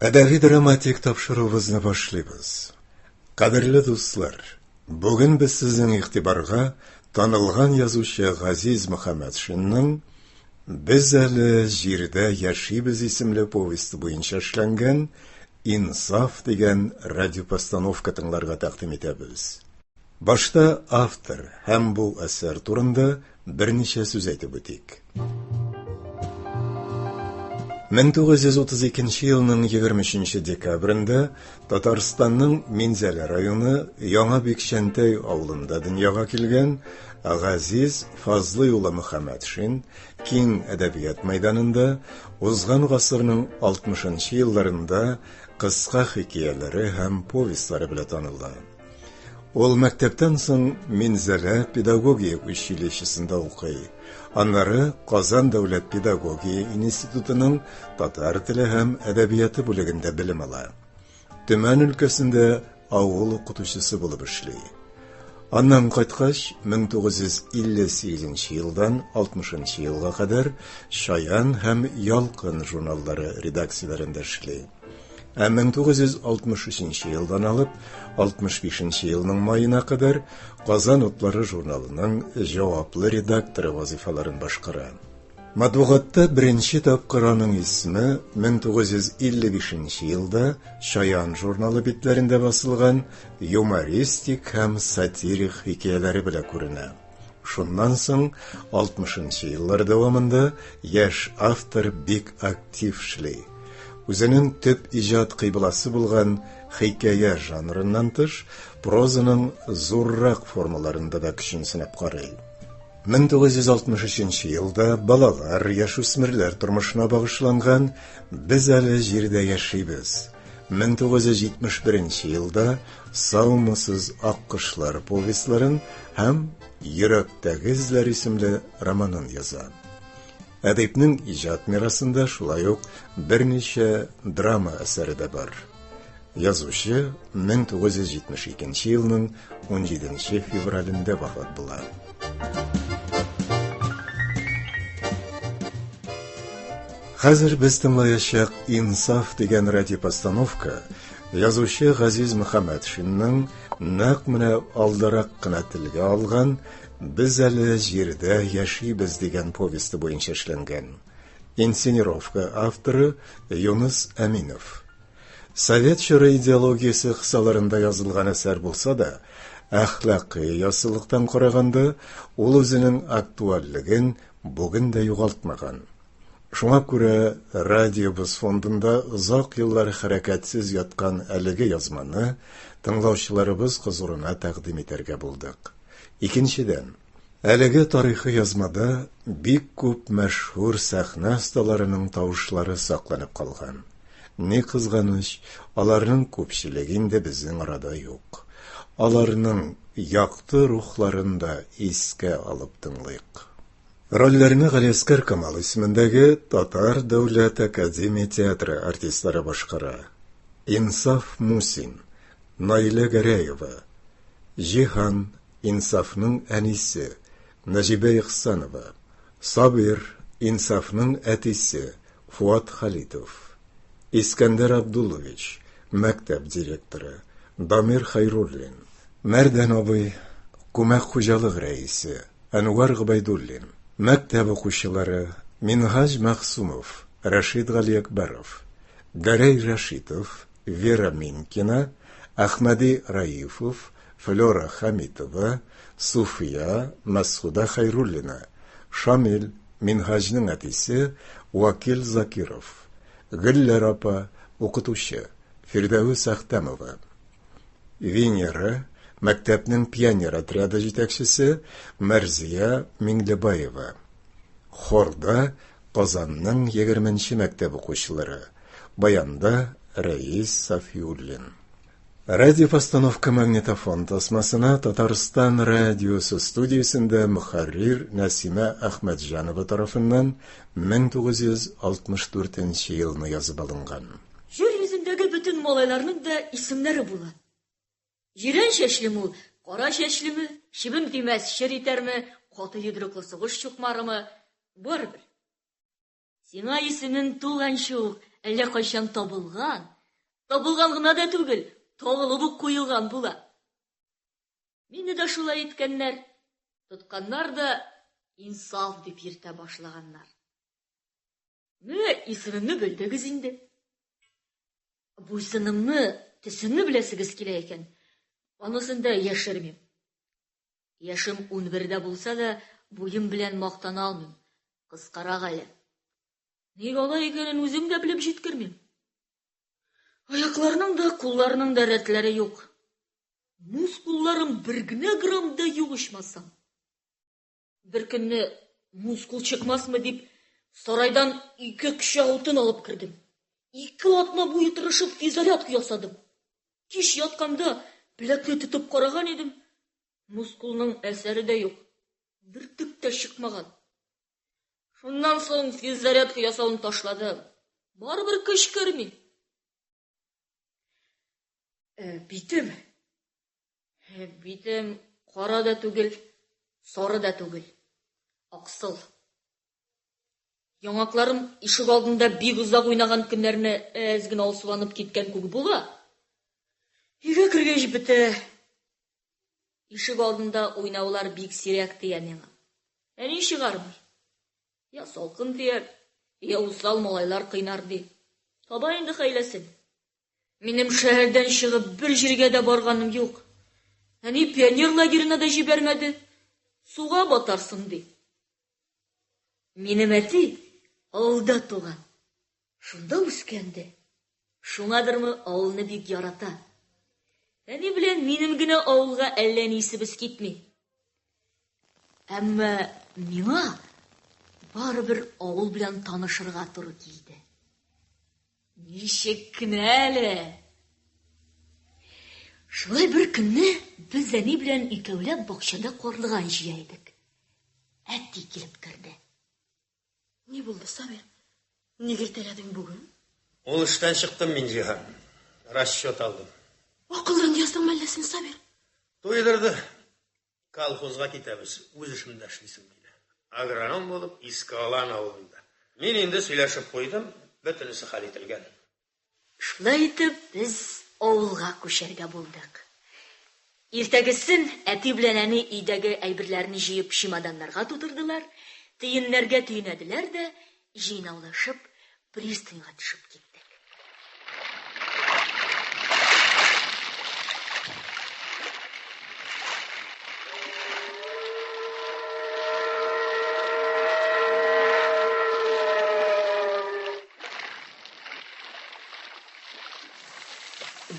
Әдәби-драматик тапшыруыбызны башлыйбыз. Кадерле дуслар, бүген без сезнең игътибарга танылган язучы Газиз Мөхәммәтшинның «Без әле җирдә яшибез» исемле повесты буенча эшләнгән «Инсаф» дигән радиопостановка тыңларга тәкъдим итәбез. Башта автор һәм бу әсәр турында берничә сүз әйтеп үтик. 1932 елның 23 декабрендә Татарстанның Минзәлә районы Яңа Бикшәнтәй авылында дөньяга килгән Газиз Фазлый улы Мөхәммәтшин киң әдәбият мәйданында узган гасырның 60 елларында кыска хикәяләре һәм повестлары белән таныла. Ул мәктәптән соң Минзәлә педагогия училищесында укый. Аннары Казан дәүләт педагогия институтының татар теле һәм әдәбияты бүлегендә белем ала. Төмән өлкәсендә авыл укытучысы булып эшли. Аннан кайткач, 1958 елдан 60 елга кадәр Шаян һәм Ялкын журналлары редакцияләрендә эшли. 1963 елдан алып 65 елның майына кадәр Казан утлары журналының җаваплы редакторы вазифаларын башкара. Матбугатта беренче тапкыр аның исеме 1955 елда Шаян журналы битләрендә басылган юмористик һәм сатирик хикәяләре белән күренә. Шуннан соң 60 еллар дәвамында яшь автор бик актив эшли. Үзенең төп иҗат кыйбласы булган хикәя жанрыннан тыш, прозаның зуррак формаларында да көчен сынап карый. 1963 елда балалар, яшүсмерләр тормышына багышланган «Без әле җирдә яшибез». 1971 елда «Саумысыз аккышлар» повестларын һәм «Йөрәктәге эзләр» исемле романын яза. Әдипнең иҗат мирасында шулай ук берничә драма әсәре дә бар. Язучы 1972 елның 17 февралендә вафат була. Хәзер без тыңлаячак «Инсаф» дигән радиопостановка язучы Газиз Мөхәммәтшинның нәкъ менә алдарак кына телгә алган «Без әле җирдә яшибез» дигән повесты буенча эшләнгән. Инсценировка авторы Юныс Әминов. Совет чоры идеологиясе кысаларында язылган әсәр булса да, әхлакый ясылыктан караганда ул үзенең актуальлеген бүген дә югалтмаган. Шуңа күрә радиобыз фондында озак еллар хәрәкәтсез яткан әлеге язманы тыңлаучыларыбыз хозурына тәкъдим итәргә булдык. Икенчедән, әлеге тарихи язмада бик күп мәшһүр сәхнә осталарының тавышлары сакланып калган. Ни кызганыч, аларның күпчелеге инде безнең арада юк. Аларның якты рухларын да искә алып тыңлыйк. Рольләрне Галиәскәр Камал исемендәге Татар дәүләт академия театры артистлары башкара. Инсаф Мусин, Наилә Гәрәева, Җиһан, Инсафның әнисе, Нәҗибә Ихсанова, Сабир, Инсафның әтисе, Фуат Халитов, Искәндәр Абдуллович, мәктәп директоры, Дамир Хайруллин, Мәрдән абый, күмәк хуҗалык рәисе, Әнвар Гобайдуллин, мәктәп укучылары Минһаҗ Мәхсумов, Рәшид Галиәкбәров, Гәрәй Рәшитов, Вера Минкина, Әхмәди Раифов, Флора Хамитова, Суфия Мәсгуда Хайруллина, Шамил, Минһаҗның әтисе, Вакил Закиров, Гөлләр апа, укытучы, Фирдәүс Әхтәмова, Венера, мәктәпнең пионер отряды җитәкчесе, Мәрзия Миңлебаева, Хорда Казанның 20-нче мәктәп укучылары, баянда Рәис Сафиуллин. Радиопостановка магнитофон тасмасына Татарстан радиосы студиясендә мөхәррир Нәсимә Әхмәтҗанова тарафыннан 1964 елны язып алынган. Җир йөзендәге бөтен малайларның да исемнәре була. Җирән чәчлеме ул, кара чәчлеме, чибен тимәс чер итәрме, каты йодрыклы сугыш чукмарымы, барыбер. Сиңа исемен туганчы ук әллә кайчан табылган. Табылган гына да түгел, тагылып ук куелган була. Мине дә шулай иткәннәр. Тотканнар да инсаф дип йөртә башлаганнар. Менә исемемне белдегез инде. Бу исемемне, төсемне беләсегез килә икән. Анысын да яшермим. Яшым 11дә булса да, буем белән мактана алмыйм. Кыскарак әле. Ник алай икәнен үзем дә белеп җиткермим. Аякларның да, кулларның да рәтләре юк. Мускулларым бер генә грамм да юк ичмасам. Бер көнне мускул чыкмасмы дип, сарайдан 2 кеше алтын алып кирдем. 2 атна буе тырышып физзарядка ясадым. Кич ятканда беләкне тотып караган идем. Мускулның әсәре дә юк. Бер тик тә чыкмаган. Шуннан соң физзарядка ясауын ташладым. Барыбер көч керми. Битем кара да түгел, сары да түгел. Аксыл. Яңакларым ишек алдында бик узак уйнаган көннәрне әз генә алсуланып киткән күк була. Өйгә кергәч бетә. Ишек алдында уйнаулар бик сирәк тия миңа. Әни чыгармый. Я салкын тияр, я усал малайлар кыйнар ди. Таба инде хәйләсен. Минем шәһәрдән чыгып бер җиргә дә барганым юк. Әни пионер лагерына да җибәрмәде. Суга батарсың ди. Минем әти авылда туган. Шунда үскәнде. Шуңадырмы авылны бик ярата. Әни белән минем генә авылга әллә нисебез китми. Әмма миңа барыбер авыл белән танышырга туры килде. Ничек кенә әле? Шулай бер көнне без әни белән икәүләп бакчада карлыган җыя идек. Әти килеп керде. Ни булды, Сабир? Нигә теләдең бүген? Ул эштән чыктым мин җиһан. Расчет алдым. Акылдан яздың әллә син, Сабир? Туйдырды. Колхозга китәбез. Үз эшемдә эшлисең диде. Агроном булып, Искалан авылында. Мин инде сөйләшеп куйдым, бөтенесе хәл ителгән. Шулай итеп, без авылга күчәргә булдык. Иртәгесен әти белән әни өйдәге әйберләрне җыеп чемоданнарга тутырдылар, тиеннәргә төйнәделәр дә, җыйнаулашып, пристаньга төшеп киттек.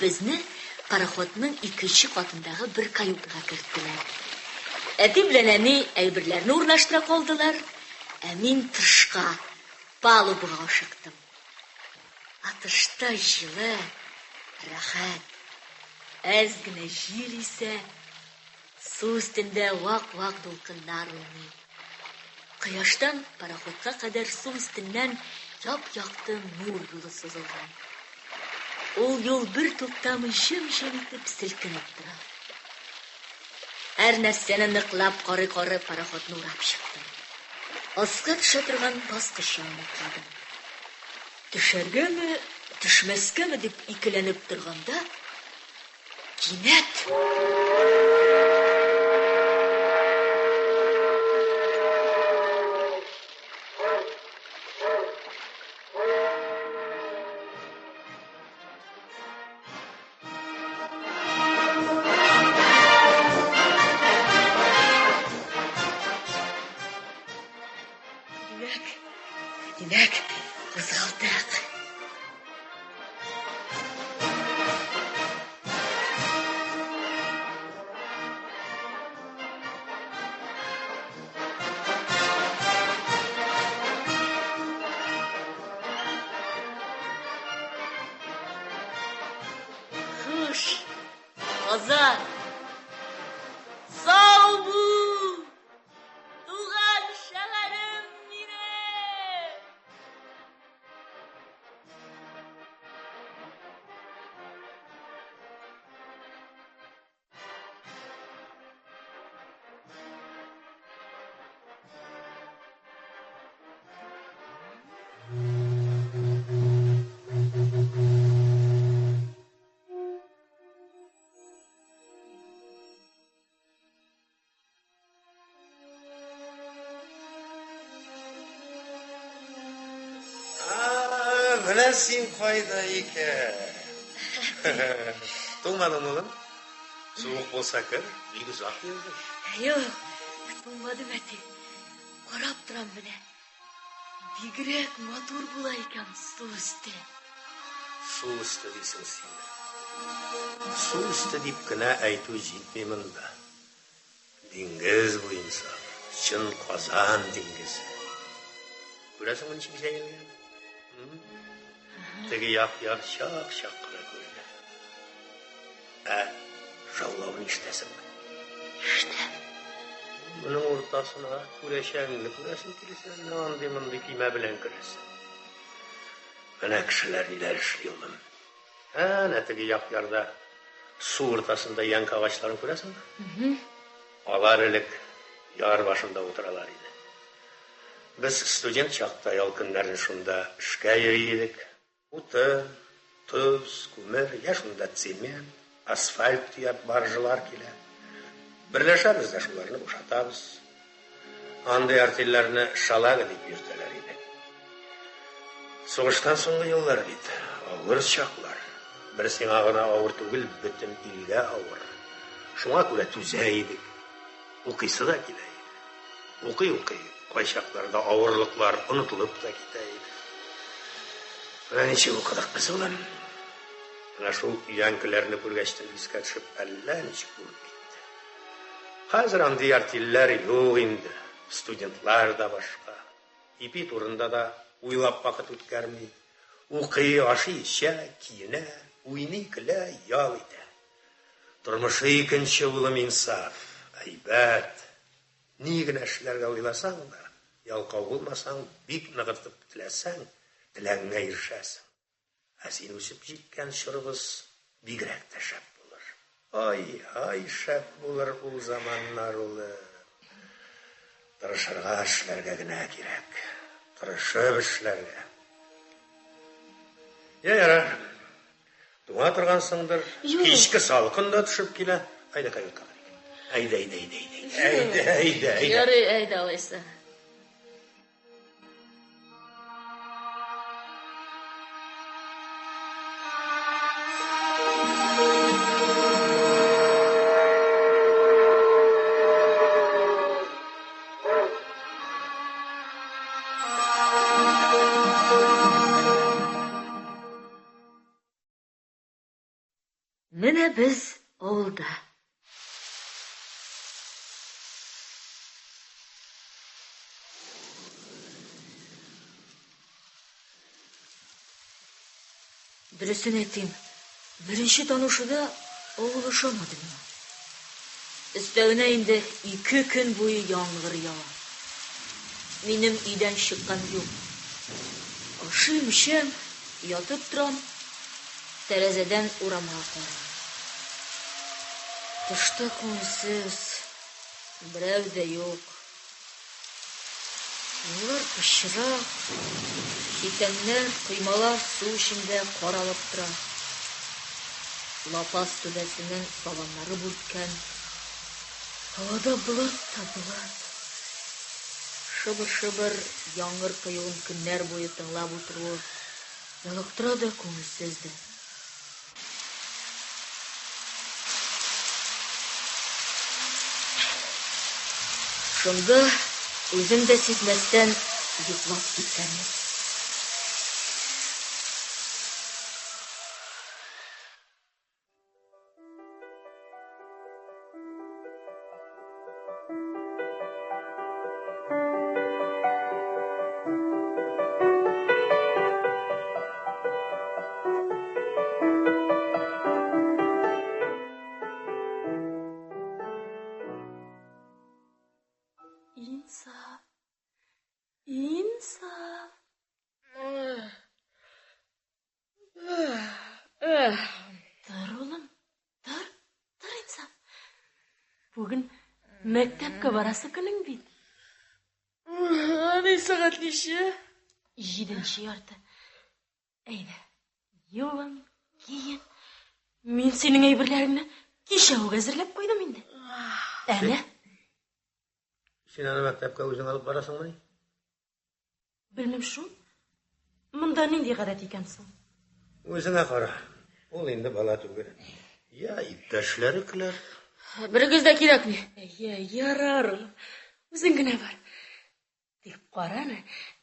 Безне пароходның 2нче катындагы бер каютага керттеләр. Әти белән әни әйберләрне урнаштыра калдылар, ә мин тышка, палубага ашыктым. Атышта җылы, рәхәт. Әз генә җил исә, су өстендә вак-вак дулкыннар уйный. Кояштан пароходка кадәр су өстеннән яп-якты нур юлы сузылган. Ул юл бер туктамый җем-җем итеп селкенеп тора. Һәр нәрсәне ныклап карый-карый пароходны урап чыктым. Аска төшә торган баскыч янына килдем. Төшәргәме, төшмәскәме дип икеләнеп торганда, кинәт Димәк, кузгалдык. Хуш, Казан, сау бул, туган шәһәрем минем. сен қайда екен? Тоңмадың ұлым? Суық болса кір, бек ұзақ келді. Жоқ, тоңмадым әте. Қарап тұрам міне. Бигірек матур бола екен су үсті. Су үсті дейсің сен. Су үсті деп кінә айту жетмеймін да. Деңгіз бойынса, шын Қазан деңгізі. Көресің мұны шекше келген? Тегі яқ-яқ шақ-шақ қыра көрді. Жаулауын іштесің бі? Ішті. Мұның ортасына көресің келесің, анды-мұнды киме білен көресің. Мына кішілер нелер ішлеуім. Нәтігі яқ-ярда су ортасында янка ағачларын көресің бі? Алар ілік яр башында отыралар еді. Біз студент шақта ел күндерін шында ішке едік. Уты, тұз, көмір, шында цемент, асфальт түйіп баржылар келе. Бірлешеміз де шуларыны бошатабыз. Андай артиллеріні шалағы деп ертелер еді. Соғыштан соңғы еллар дейді. Ауыр шақлар. Бір сеңағына ауыр түгіл, бүтін илге ауыр. Шуңа көре түзе едік. Оқисы да келе еді. Оқи-оқи, қай шақларда ауырлықлар ұнытылып да кете еді. Бұна неше оқыдық біз олам. Бұна шул үйәнкілеріні көргештен іске түшіп, әлі нешік болып кетті. Қазір андай артиллер жоқ енді. Студентлар да башқа. Ипи турында да уйлап бақыт өткермей. Оқи, ашы, іше, киіне, уйны, кілі, ял еді. Тұрмышы екінші ұлым инсаф, әйбәт. Неген әшілерге ойласаң да, ялқау болмасаң, бек нығыртып тіләсәң, тіләңе ершәсің. Сен өсіп жеткен шырғыз бигірәк те шәп болыр. Ай, шәп болыр бұл заманнар ұлы. Тұрышырға әшілерге гіне керек. Тұрышып әшілерге. Яра, туға тұрғансыңдыр, кешкі салқында түшіп келе, айда қайыққа қарек. Айда. Ярый, айда алайса. Менә біз ауылда. Дұрысын айтайын, бірінші танышуда ауылышамадым. Үстәуіне енді 2 күн бойы яңғыр ява. Менің үйден шыққан жоқ. Ашым-ішем, ятып тұрам, тәрәзеден урамға қарам. Тышта көңсіз, бірәу де жоқ. Олар пішірақ, кетенлер, құймалар су ішінде қаралып тұра. Лапас төбесінің сабанлары бүрткен. Havada bulut та bulut. Шыбыр-шыбыр яңғыр құйылын күннер бойы тыңлап отыруы ялықтыра да көңілсізді. Шында өзім де сезместен йоқлап кеткенмін. İnsaf. Dur oğlum, dur insaf. Bugün mektepke barası günün bit. Ne saat neşe? 7-ci yardı. Eyni, yolun, giyin. Men senin eyberlerini kişavuk hazırlap koydum indi. Әне? Sen ana mektepke özün alıp barasın mı? Bilmem şu. Мында нинди гадәт икән соң? Өзіңе қара. Ол енді бала түгел. Я, иптәшләре кілер. Бірігіз дә кирәкми. Ярар. Үзең генә бар. Тик караны,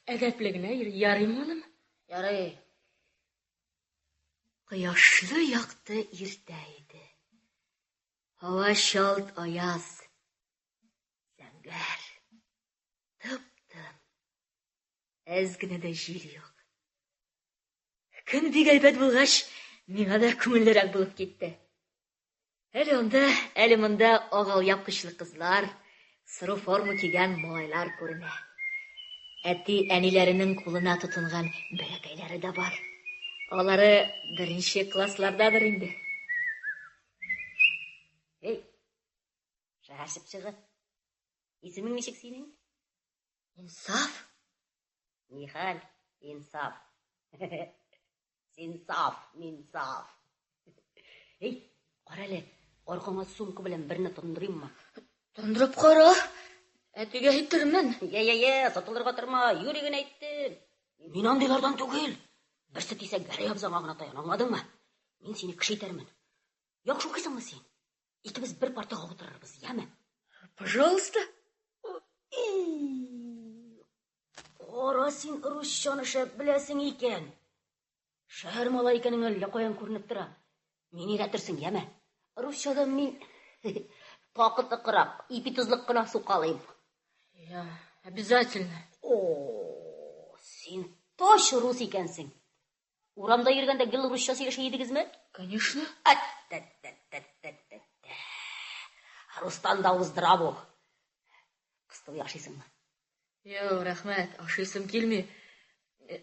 әдәпле генә ярыймы улым? Ярый. Кояшлы якты иртә иде. Һава шалт аяз. Зәңгәр. Тып-тын. Әз генә дә җил юк. Көн бик әйбәт булгач, миңа да күңеллерәк булып китте. Әле онда, әле монда агал япкычлы кызлар, сыры форма кигән малайлар күренә. Әти әниләренең кулына тотынган бәләкәйләре дә бар. Алары беренче класслардадыр инде. Эй, шәһәрсеп чыгып. Исемең ничек синең? Инсаф? Нихәл, Инсаф. Инсаф, Минсаф. Эй, карале, аркаңа сумка белән берне тондырыйммы? Тондырып кара. Әтигә әйтермен. Сатылырга торма, юри генә әйттем. Мин андыйлардан түгел. Берсе тисә Гәрәй абзаңа гына таян, аңладыңмы? Мин сине кеше итәрмен. Яхшы укыйсыңмы син? Икебез бер партага утырырбыз, яме? Пожалуйста. Кара син русчаны шәп беләсең икән. Шәһәр малай икәнең әллә каян күренеп тора. Мин өйрәтерсең, яме? Русчада мин такыты кырак, ипи тузлык кына сукалыйм. Я, обязательно. Син тош рус икәнсең. Урамда йөргәндә гел русча сөйләшә идегезме? Конечно. Рустан да уздырабу. Кысту яшыйсыңмы? Йо, рәхмәт, ашыйсым килми.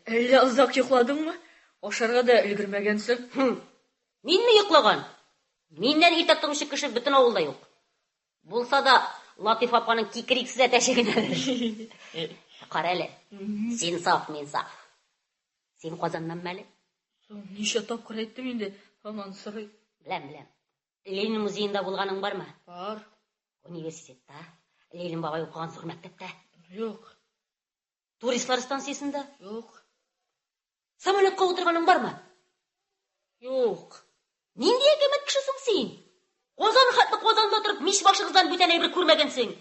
Әллә озак йокладыңмы? Ашарга да өлгермәгәнсең. Минме йоклаган? Миннән иртә торучы кеше бөтен авылда юк. Булса да Латиф апаның кикриксез әтәчегенә. Карале. Син саф, мин саф. Син Казаннан мәле? Ничә тапкыр әйттем инде, һаман сорый. Беләм. Ленин музейында булганың бармы? Бар. Университетта, Ленин бабай укыган зур мәктәптә. Юк. Туристлар станциясында? Юк. Самолетка утырганың бармы? Юк. Нинди әкәмәт кеше соң син? Казанда торып, мич башыгыздан бүтән әйбер күрмәгәнсең.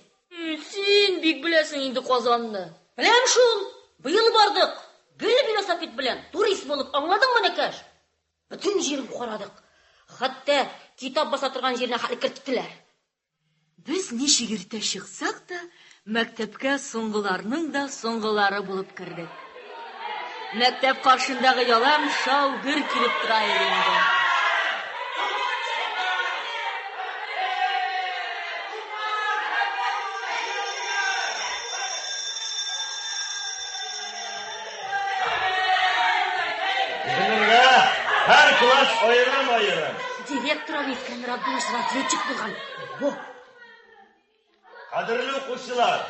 Син бик беләсең инде Казанны. Беләм шул. Быел бардык. Гел велосипед белән турист булып, аңладыңмы, Нәкәш? Бөтен җирен карадык. Хәтта китап баса торган җиренә хәл керттеләр. Без ничек иртә чыксак та, мәктәпкә соңгыларның да соңгылары булып кердек. Мәктәп каршындагы ялам шау-гөр килеп тора инде. Her класс ayırım. Директор әйткән Раббиш разведчик булган. Кадерле укучылар.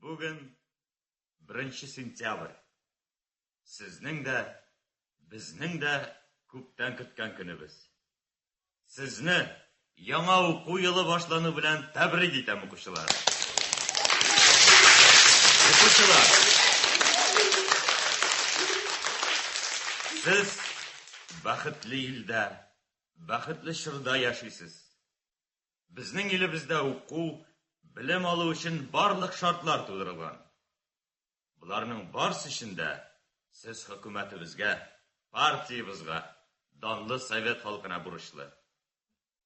Бүген 1 сентябрь. Сезнең дә, безнең дә күптән көткән көнебез. Сезне яңа уку елы башлану белән тәбрик итәм, укучылар. Укучылар. Сез бәхетле илдә, бәхетле чорда яшисез. Безнең илебездә уку, белем алу өчен барлык шартлар тудырылган. Буларның барысы эчендә сез хөкүмәтебезгә, партиябызга, данлы совет халкына бурычлы.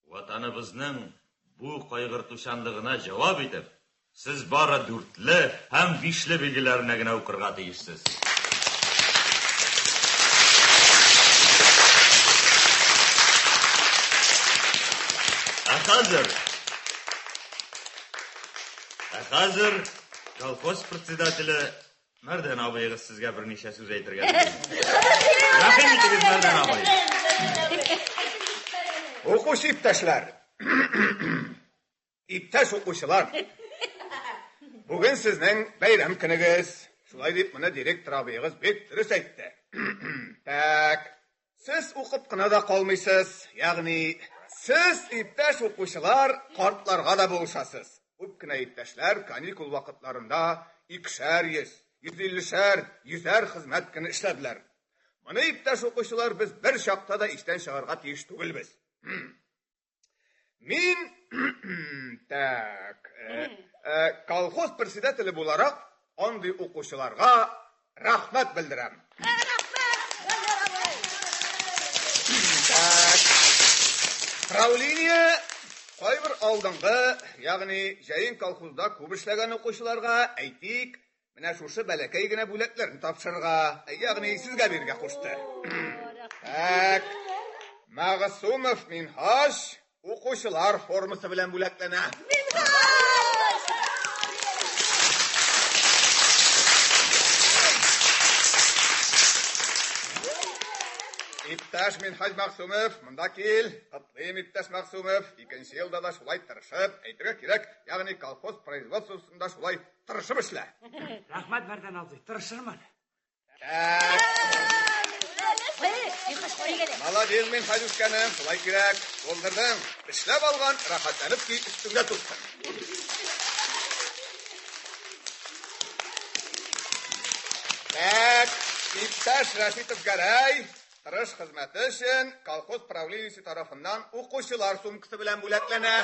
Ватаныбызның бу кайгыртучанлыгына җавап итеп, сез бары 4ле һәм 5ле билгеләренә генә укырга тиешсез. Хәзер колхоз председателе Мәрдән абыегыз сезгә берничә сүз әйтергә. Рәхим итегез, Мәрдән абый. Укучы иптәшләр. Иптәш укучылар. Бүген сезнең бәйрәм көнегез. Шулай дип моны директор абыегыз бик дөрес әйтте. Так, сез укып кына да калмыйсыз. Ягъни, сез иптәш укучылар картларга да булышасыз. Көп кенә иптәшләр каникул вакытларында 200, 150, 100 хезмәт көне эшләделәр. Моны иптәш укучылар без бер чакта да истән чыгарга тиеш түгелбез. Мин колхоз председателе буларак андый укучыларга рәхмәт белдерәм. Правление кайбер алдынгы, ягъни җәен колхозда күп эшләгән укучыларга әйтик, менә шушы бәләкәй генә бүләкләрне тапшырырга, ягъни сезгә бирергә кушты. Мәгъсумов Минһаж укучылар формасы белән бүләкләнә. Иптәш Минһаж Мәгъсумов, монда кил. Котлыйм иптәш Мәгъсумов, 2нче елда да шулай тырышып, әйтергә кирәк, ягъни колхоз производствосында шулай тырышып эшлә. Рәхмәт Мәрдән абзый, тырышырмын. Молодец, Минһаж үскәнем, шулай кирәк. Булдырдың. Эшләп алган, рәхәтләнеп ки өстеңгә туттың. Иптәш Рәшитов Гәрәй, тырыш хезмәте өчен колхоз правлениесе тарафыннан укучылар сумкасы белән бүләкләнә.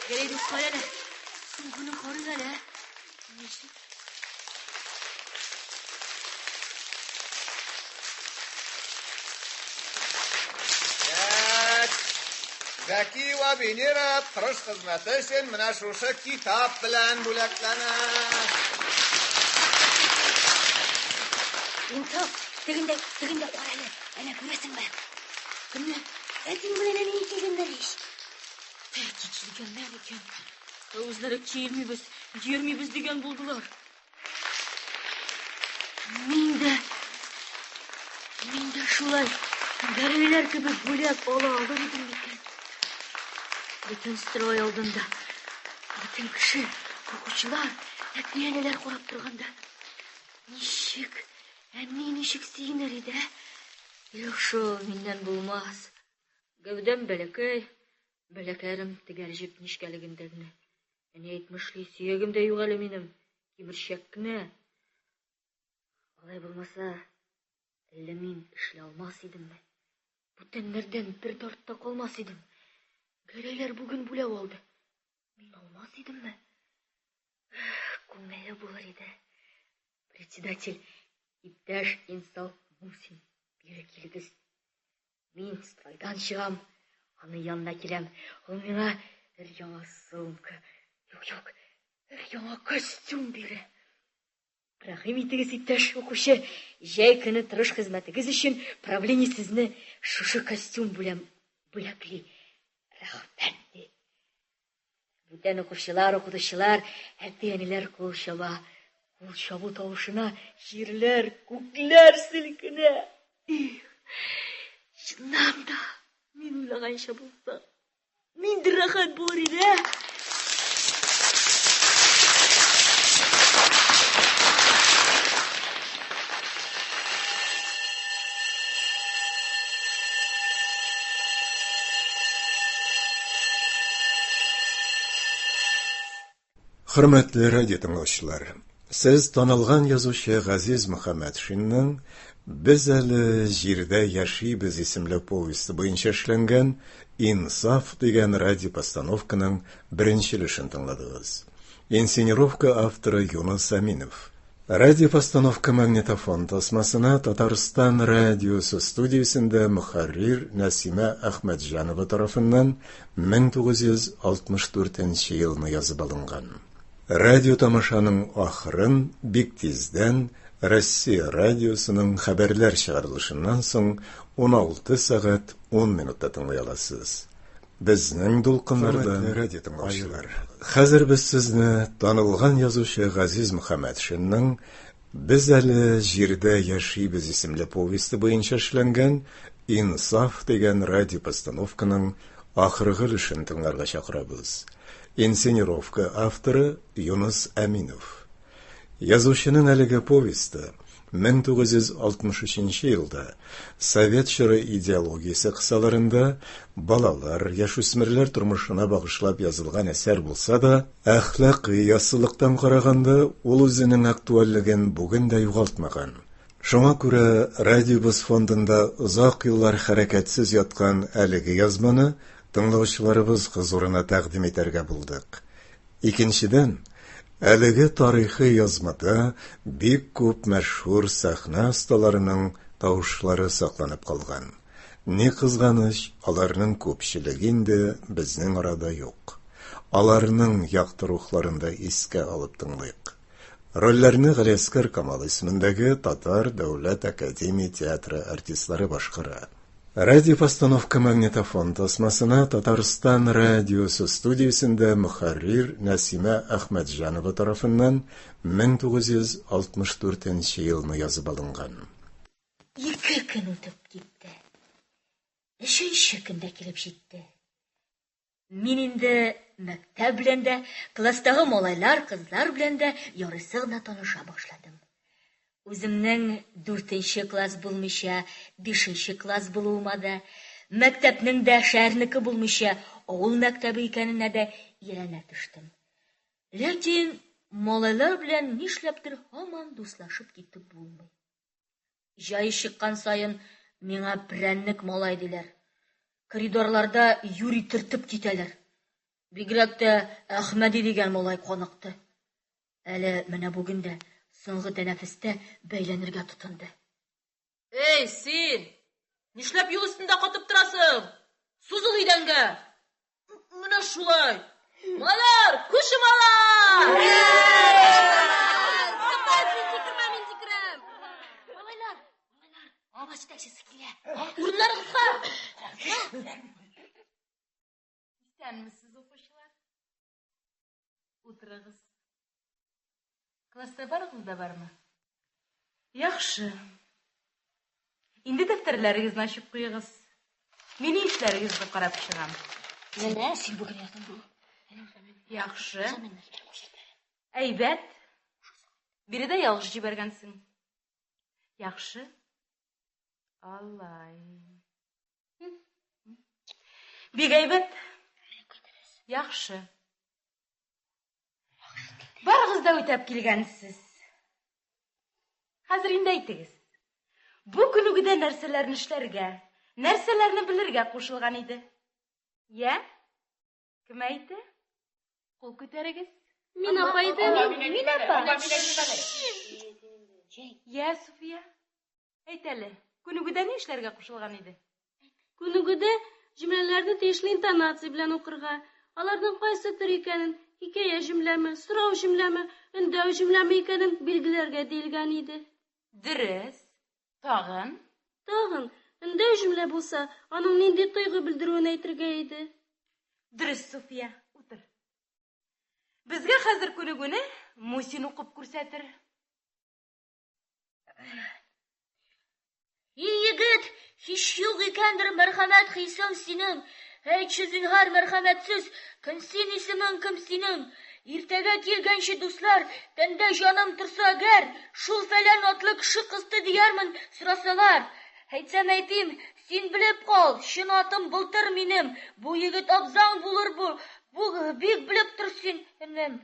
Гәрәй дус кайда? Сумканы карый әле. Зәки ва Венера тырыш хезмәте өчен менә шушы китап белән бүләкләнә. Инсаф, тегендә каралы. Әнә күрәсеңме? Кемне? Әтең белән әни икегендә ич. Кичилгәннәр икән. Үзләре йөрмибез дигән булдылар. Мин дә шулай гәрәйләр кебек бүләк ала алыр идем икән. Бүтән строй алдында. Бүтән кеше, укучылар, әтнәләр карап торганда. Ничек сөенер иде? Юкшы, миннән булмас. Гәүдәм бәләкәрем тегәрҗеп нишкәлегендәгне. Әни әйтмешли, сөягем дә юк әле минем. Кимерчәк кенә. Алай булмаса, әллә мин эшлә алмас идемме? Бүтәннәрдән бер тартта калмас идем. Гәрәйләр бүген бүләк алды. Мин алмас идемме? Күңеле булыр иде. Председатель иптәш Инсаф Мусин, бирә килегез. Мин стройдан чыгам, аны янына киләм. Ул миңа бер яңа сумка, юк, бер яңа костюм бирә. Рәхим итегез, иптәш укучы, җәй көне тырыш хезмәтегез өчен правление сезне шушы костюм белән бүләкли. Рәхмәт. Бүтән укучылар, әти-әниләр кул чаба. Кул чабу тавышына җирләр, күкләр селкенә. Чыннан да, мин уйлаганча булса, миндә рәхәт булыр иде. Хөрмәтле радио тыңлаучылар, сез танылган язучы Газиз Мөхәммәтшинның «Без әле җирдә яшибез» исемле повесты буенча эшләнгән «Инсаф» дигән радио постановканың беренче өлешен тыңладыгыз. Инсценировка авторы Юнус Аминов. Радио постановка магнитофон тасмасына Татарстан радиосы студиясендә мөхәррир Насима Әхмәтҗанова тарафыннан 1964 елны язып алынган. Радио тамашаның ахырын бик тиздән Россия радиосының хәбәрләр чыгарылышыннан соң 16 сәгать 10 минутта тыңлый аласыз. Безнең дулкыннарда радио тыңлаучылар. Хәзер без сезне танылган язучы Газиз Мөхәммәтшинның «Без әле җирдә яшибез» исемле повесты буенча эшләнгән «Инсаф» дигән радио постановканың ахыргы өлешен тыңларга чакырабыз. Инсценировка авторы Юнус Аминов. Язучының әлеге повесты 1963 елда Совет чоры идеологиясе кысаларында балалар, яшүсмерләр тормышына багышлап язылган әсәр булса да, әхлакый яссылыктан караганда ул үзенең актуальлеген бүген дә югалтмаган. Шуңа күрә Радиобыз фондында озак еллар хәрәкәтсез яткан әлеге язманы тыңлаучыларыбыз хозурына тәкъдим итәргә булдык. Икенчедән, әлеге тарихи язмада бик күп мәшһүр сәхнә осталарының тавышлары сакланып калган. Ни кызганыч, аларның күпчелеге инде безнең арада юк. Аларның якты рухларында искә алып тыңлыйк. Рольләрне Галиәскәр Камал исемендәге Татар дәүләт академия театры артистлары башкара. Радиопостановка магнитофон тасмасына Татарстан радиосы студиясендә мөхәррир Нәсимә Әхмәтҗанова тарафыннан 1964 елны язып алынган. 2 көн үтеп китте. 3нче көндә килеп җитте. Мин инде мәктәп белән дә, класстагы малайлар, кызлар белән дә ярыйсы гына таныша башладым. Үземнең 4нче класс булмыйча, 5нче класс булуыма да, мәктәпнең дә шәһәрнеке булмыйча, авыл мәктәбе икәненә дә өйрәнә төштем. Ләкин малайлар белән нишләптер һаман дуслашып китеп булмый. Җай чыккан саен миңа прәннек малай диләр. Коридорларда юри тыртып китәләр. Бигрәк тә Әхмәди дигән малай каныкты. Әле менә бүген дә соңгы тәнәфестә бәйләнергә тотынды. Эй, син! Нишләп юл өстендә катып торасың? Сузыл идәнгә! Менә шулай! Малар, күшем алар! Мин сикерәм. Малайлар, агач тәкчесе килә. Урыннарыгызга! Исәнмесез, укучылар? Утырыгыз. Класста барыгыз да бармы? Яхшы. Инде дәфтәрләрегезне ачып куегыз. Мине эшләрегезне карап чыгам. Менә син бүген яздың. Яхшы. Әйбәт. Биредә ялгыш җибәргәнсең. Яхшы. Аллай. Бик әйбәт. Яхшы. Барыгыз да үтәп килгәнсез. Хәзер инде әйтегез. Бу күнегедә нәрсәләрне эшләргә, нәрсәләрне белергә кушылган иде? Я? Кем әйтте? Кул күтәрегез. Мин апа идем. Мин апа. Я, Суфия. Әйт әле, күнегедә ни эшләргә кушылган иде? Күнегедә җөмләләрне тиешле интонация белән укырга, аларның кайсы төр икәнен, хикәя җөмләме, сорау җөмләме, өндәү җөмләме икәнен билгеләргә диелгән иде. Дөрес. Тагын? Тагын, өндәү җөмлә булса, аның нинди тойгы белдерүен әйтергә иде. Дөрес, Суфия, утыр. Безгә хәзер күнегүне Мусин укып күрсәтер. Егет, һич юк икәндер мәрхәмәт хисең синең. Әйтче зинһар мәрхәмәтсез, кем син исемең, кем синең? Иртәгә килгәнче дуслар, тәндә җаным торса әгәр, шул фәлән атлы кеше кысты диярмен, сорасалар. Әйтсәм әйтим, син белеп кал, чын атым былтыр минем. Бу егет абзаң булыр бу. Бу бик белеп тор син, энем.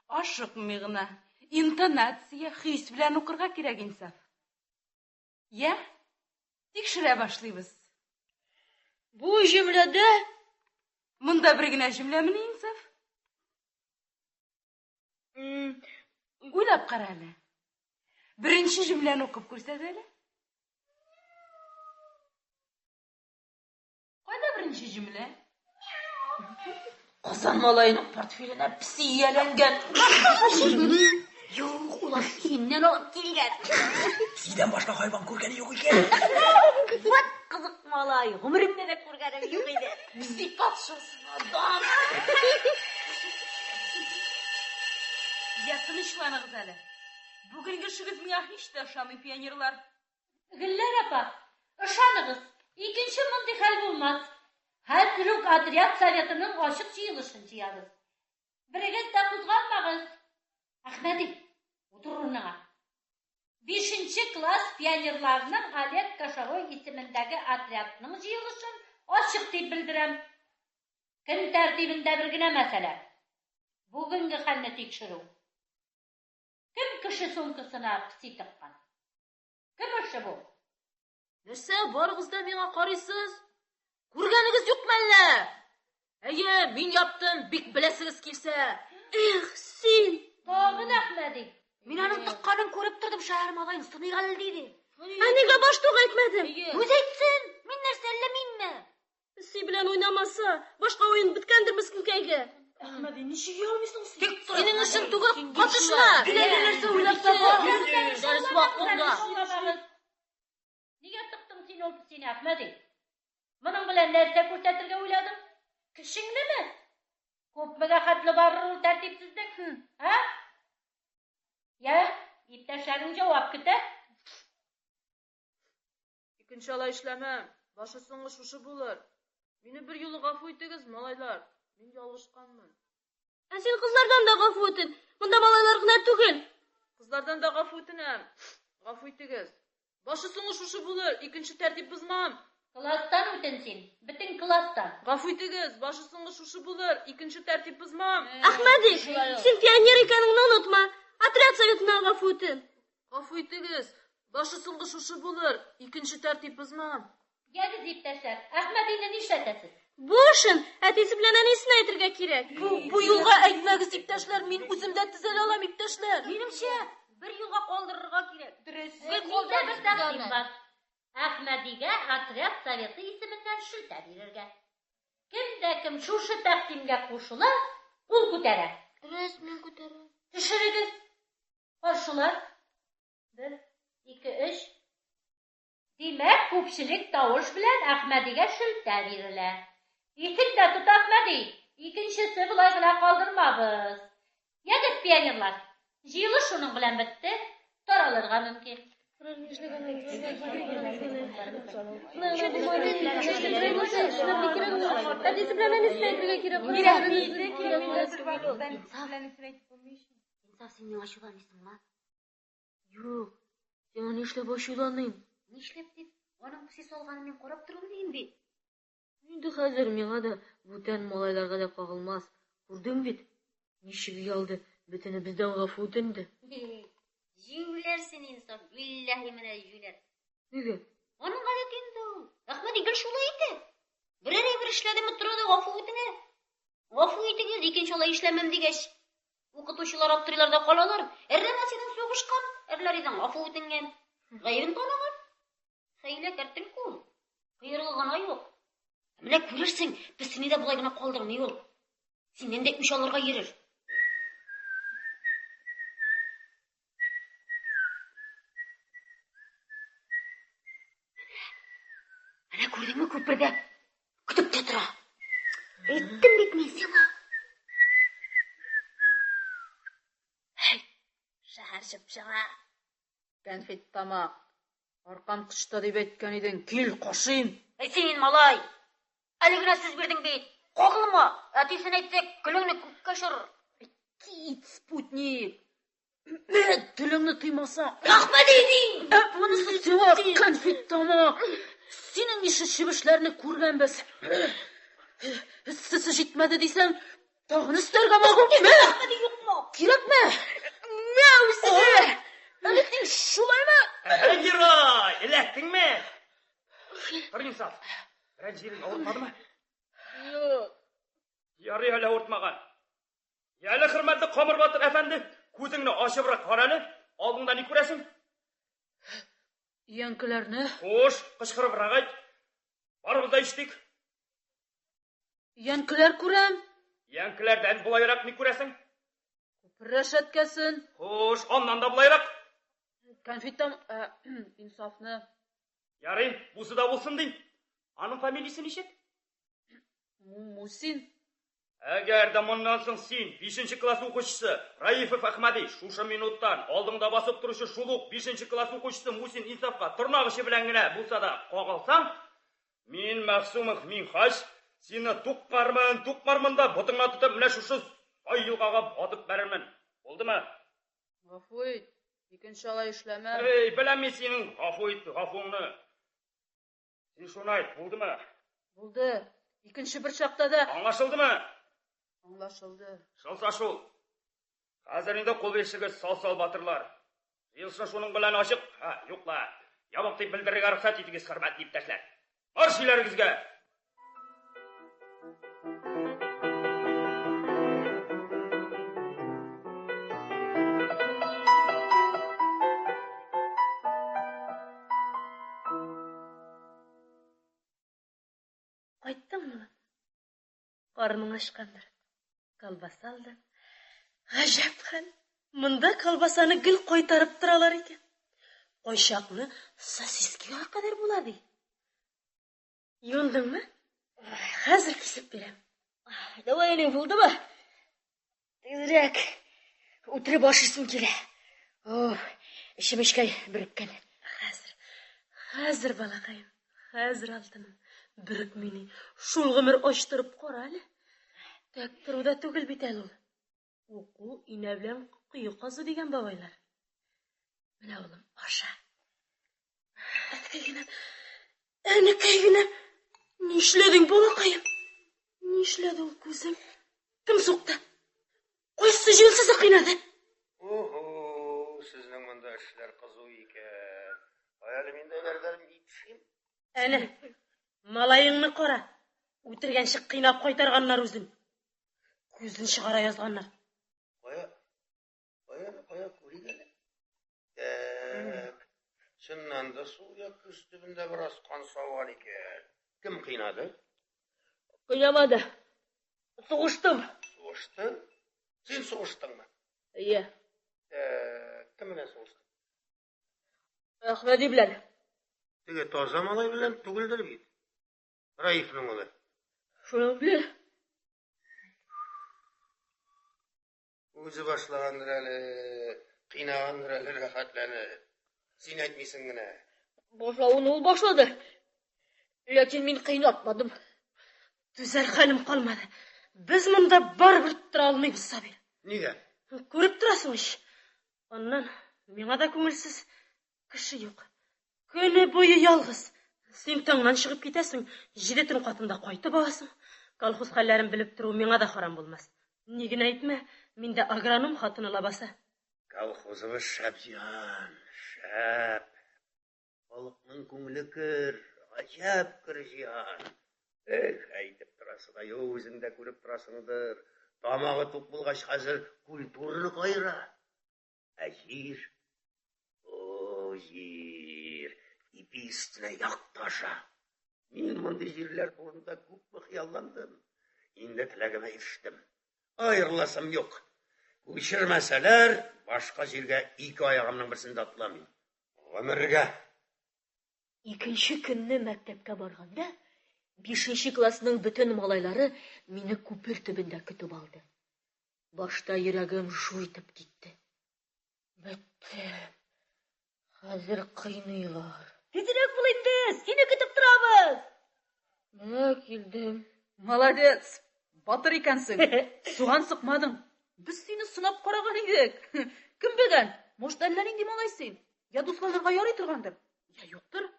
Ашыкмый гына. Интонация, хис белән укырга кирәк инсаф. Я? Тикшерә башлыйбыз. Бу җөмләдә Монда бер генә җөмләме инсаф? Уйлап кара әле. Беренче җөмләне укып күрсәт әле. Кайда беренче җөмлә? Казан малайның портфеленә пси ияләнгән. юк, улар синнән алып килгән. Сидән башка хайван күргәне юк икән. Вот кызык малай, гомеремдә дә күргәнем юк иде. Пси патшасы адам. Тынычланыгыз әле. Бүгенге эшегез миңа һич тә ошамый, пионерлар. Гөлләр апа, ышаныгыз, икенче мондый хәл булмас. Хәзер отряд советының ачык җыелышын җыябыз. Берегез дә кузгалмагыз. Әхмәди, утыр урыныңа. 5-нче класс пионерларының Олег Кошовой исемендәге отрядның җыелышын ачык дип белдерәм. Көн тәртибендә бер генә мәсьәлә. Бүгенге хәлне тикшерү. Кем кеше сумкасына пси тыккан? Кем эше бу? Нәрсә, барыгыз да миңа карыйсыз? Күргәнегез юкмы әллә? Әйе, мин яптым, бик беләсегез килсә. Эх, син! Тагын Әхмәди. Мин аның тыкканын күреп тордым, шәһәр малайын сыный гал диде. Нигә баштук әйтмәдең? Үз әйтсен, мин нәрсә әллә минме? Си белән уйнамаса, башка уен биткәндер мискинкәйгә. Әхмәди, ничек ялмыйсың син? Синең эшең түгел, катышма. Нәрсә уйлап таба? Дәрес вакытында. Нигә тыктың син ул псине, Әхмәди? Моның белән нәрсә күрсәтергә уйладың? Кешеңнеме? Күпмегә хәтле барыр ул тәртипсезлек? Һә? Я, иптәшләрең җавап көтә. Икенче алай эшләмәм. Башы соңгы шушы булыр. Мине бер юлы гафу итегез, малайлар. Мин ялгышканмын. Ә син кызлардан да гафу итен. Монда малайлар гына түгел. Кызлардан да гафу итенәм. Гафу итегез. Башы соңгы шушы булыр. Икенче тәртип бозмам. Класстан үтен син. Бөтен класстан. Гафу итегез. Башы соңгы шушы булыр. Икенче тәртип бозмам. Әхмәди, син пионер икәнеңне онытма. Отряд советына гафу итен. Гафу итегез. Башы соңгы шушы булыр. Икенче тәртип бозмам. Ягез иптәшләр, Әхмәдине нишләтәсез? Бу эшен әтисе белән әнисенә әйтергә кирәк. Бу юлга әйтмәгез, иптәшләр. Мин үзем дә төзәлә алам, иптәшләр. Минемчә, бер юлга калдырырга кирәк. Дөрес. Бездә бер тәкъдим бар. Әхмәдигә отряд советы исеменнән шелтә бирергә. Кем дә кем шушы тәкъдимгә кушыла, ул күтәрә. Дөрес, мин күтәрәм. Төшерегез. Каршылар. 1, 2, 3. Димәк, күпчелек тавыш белән Әхмәдигә шелтә бирелә. Исеңдә тот, Әхмәди. Икенчесе булай гына калдырмабыз. Ягез, пионерлар. Җыелыш шуның белән бетте. Таралырга мөмкин. Әтисе белән әнисенә әйтергә кирәк. Инсаф, син миңа ачуланмыйсыңмы? Юк. Сиңа нишләп ачуланыйм? Нишләп дип, аның пси салганын мин карап торам дим бит. Инде хәзер миңа да бүтән малайларга да кагылмас. Күрдең бит? Ничек ялды, бөтенебездән гафу үтенде. Җүләрсен инсаф, билләһи менә җүләр. Нигә? Аның гадәте инде ул. Әхмәди гел шулай итә. Берәр бер эшләдеме торды, гафу үтенә. Гафу итегез, икенче алай эшләмәм дигәч. Укытучылар аптырыйлар да калалар. Әрләмә синең сугышкан, әрләридән гафу үтенгән. Гаебен танаган. Хәйләкәр кул. Кыйрылы гына юк. Менә күрерсең, безне дә булай гына калдырмый ул. Синнән дә үч алырга йөрер. Менә күрдеңме күпердә? Көтеп тә тора. Әйттем бит мин сиңа. Шәһәр чыпчыга. Конфет тамак. Аркам кышта дип әйткән идең. Кил, кашыйм. Син, малай. Әле генә сүз бирдең бит. Кагылма. Әтисен әйтсәк, көлеңне күккә чорыр. Кит, спутник. Телеңне тыймаса. Әхмәди дин. Монысы сиңа конфет тамак. Синең нише чебешләрне күргәнбез. Сесе җитмәде дисәң, тагын өстәргә магым. Әхмәди юкмы? Кирәкме? Мәүсиге. Әле син шулаймы? Герой, эләктеңме? Тор инсаф. Берәр җирең авыртмадымы? Юк. Ярый, әле авыртмаган. Яле хөрмәтле Камыр Батыр әфәнде, күзеңне ачыбрак кара әле. Алдыңда ни күрәсең? Янкеләрне. Хош, кычкырыбрак әйт. Барыбыз да иштик. Янкеләр күрәм. Янкеләрдән булайрак ни күрәсең? Рәшәткәсен. Хош, аннан да булайрак. Конфеттам инсафны. Ярый, бусы да булсын дим. Аның фамилиясе ничек? Мусин. Әгәр дә моннан соң син 5нче класс укучысы Раифов Әхмәди шушы минуттан алдыңда басып торучы шул ук 5нче класс укучысы Мусин Инсафка тырнак очы белән генә булса да кагылсаң, мин Мәхсумов Минхаҗ сине тукмармын да ботыңа тотып менә шушы ай елгага батып бәрермен. Булдымы? Гафу ит. Икенче алай эшләмә. Ей, беләм мин синең гафуыңны. Син шуны айт, булдымы? Булды. Икенче бер чакта да Аңлашылдымы? аңлашылды. Шылса шул. Хәзер инде кул бешегез сал батырлар. Җыелсын шуның белән ачык. Юкла. Ябык дип белдерергә рөхсәт итегез, хөрмәтле иптәшләр. Марш өйләрегезгә. Кайттыңмы? Карның ачкандыр. Колбаса алдым. Гаҗәп хәл. Монда колбасаны гел кайтарып торалар икән. Кайчакны сосискага кадәр була ди. Юндыңмы? Хәзер кисеп бирәм. Давай әле булдымы? Тизрәк. Утырып ашыйсым килә. Эчем эчкәй береккән. Хәзер балакаем. Хәзер алтыным. Берек мине шул гомер ачтырып кара әле. Тәк туруда түгел бит әле ул. Уку инә белән кыю казы дигән бабайлар. Менә улым, аша. Әнекәй генә. Нишләдең, балакаем? Нишләде ул күзең? Кем сукты? Кайсы җилсез кыйнады? Сезнең монда эшләр кызу икән. Әле миндәләрдән итшим. Әнә, малаеңны кара. Үтергәнче кыйнап кайтарганнар үзен. Күзен чыгара язганнар. Кая күригән? Чыннан да сул як күз төбендә бераз кан салган икән. Кем кыйнады? Кыйнамады. Сугыштым. Сугыштың? Син сугыштыңмы? Ие. Кем белән сугыштың? Әхмәди белән. Теге таза малай белән түгелдер бит. Раифның улы. Шуның белән. Үзе башлагандыр әле, кыйнагандыр әле рәхәтләнеп. Син әйтмисең генә. Башлауын ул башлады. Ләкин мин кыйнатмадым. Түзәр хәлем калмады. Без монда барыбер тора алмыйбыз, Сабир. Нигә? Күреп торасың ич. Аннан миңа да күңелсез. Кеше юк. Көне буе ялгыз. Син таңнан чыгып китәсең, 7 төн катында кайтып аласың. Колхоз хәлләрен белеп тору миңа да харам булмас. Нигә әйтмә, миндә агроном хатыны лабаса. Колхозыбыз шәп җан, шәп. Халыкның күңеле кер, гаҗәп кер җан. Әйтеп торасы да юк, үзең дә күреп торасыңдыр. Тамагы тук булгач хәзер культураны кайра. Җир. Җир. Ипи өстенә якташа. Мин мондый җирләр турында күпме хыялландым. Инде теләгемә ирештем. Аерыласым юк. Күчермәсәләр, башка җиргә 2 аягымның берсендә атламыйм. Гомергә. Икенче көнне мәктәпкә барганда, 5нче классның бөтен малайлары мине күпер төбендә көтеп алды. Башта йөрәгем шу итеп китте. Беттем. Хәзер кыйныйлар. Тизрәк бул инде, сине көтеп торабыз. Менә килдем. Молодец. Батыр икәнсең. Суган сыкмадың. Без сине сынап караган идек. Кем белгән? Может, әллә нинди малай син? Я дусланырга ярый торгандыр. Я юктыр.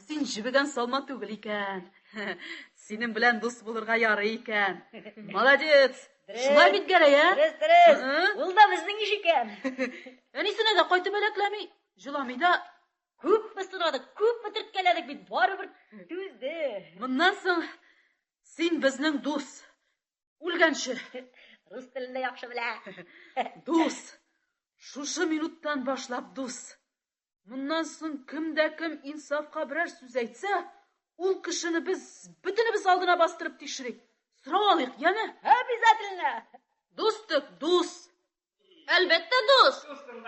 Син җибегән салма түгел икән. Синең белән дус булырга ярый икән. Молодец. Шулай бит гәрәя? Дөрес. Ул да безнең иш икән. Әнисенә дә кайтып әләкләми. Җыламый да. Күпме сынадык, күпме төрткәләдек бит, барыбер түзде. Моннан соң син безнең дус. Үлгәнче. Рус телендә яхшы белә. Дус. Шушы минуттан башлап дус. Моннан соң кемдә кем инсафка берәр сүз әйтсә, ул кешене без бөтенебез алдына бастырып тикшерик. Сорау алыйк, яме? Обязательно. Дустык, дус. Әлбәттә дус.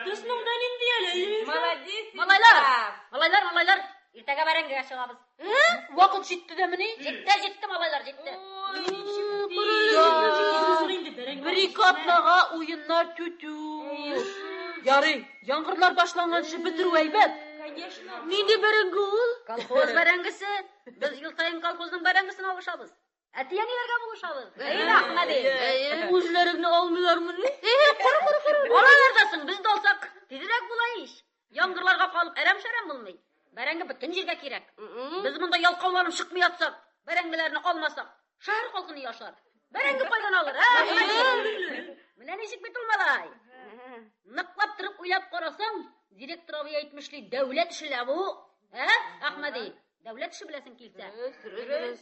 Дусның да нинди әле? Молодец. Малайлар, иртәгә бәрәңгегә чыгабыз. Вакыт җитте дәмени? Җитте, малайлар, җитте. Бер-ике атнага уеннар түтү. Ярый, яңгырлар башланганчы бетерү әйбәт. Конечно. Нинди бәрәңге ул? Колхоз бәрәңгесе. Без ел саен колхозның бәрәңгесен алышабыз. Әтия ниләргә булышабыз? Әхмәди. Үзләреңне алмыйлармы? Алайлардасың, без дә алсак. Тизрәк булай. алмасаң, шәһәр халқы яшар. Бәрәңге кайдан алыр, Менә ничек бит ул малай. Ныклап торып уйлап карасаң, директор абый әйтмешли, дәүләт эше лә бу. Әхмәди, дәүләт эше беләсең килсә. Дөрес.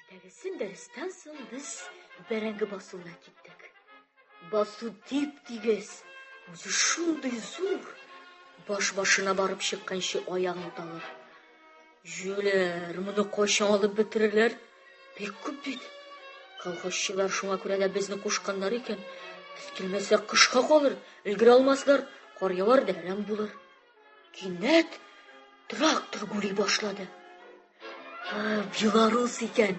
Иртәгесен дәрестән соң без бәрәңге басуына киттек. Басу тип-тигез, үзе шундый зур. Баш-башына барып чыкканчы аягын талыр. Җүләр, моны кайчан алып бетерерләр? Бик күп бит. Колхозчылар шуңа күрә дә безне кушканнар икән. Без килмәсәк кышка калыр, өлгерә алмаслар, кар явар да әрәм булыр. Кинәт трактор гүри башлады. Белорус икән.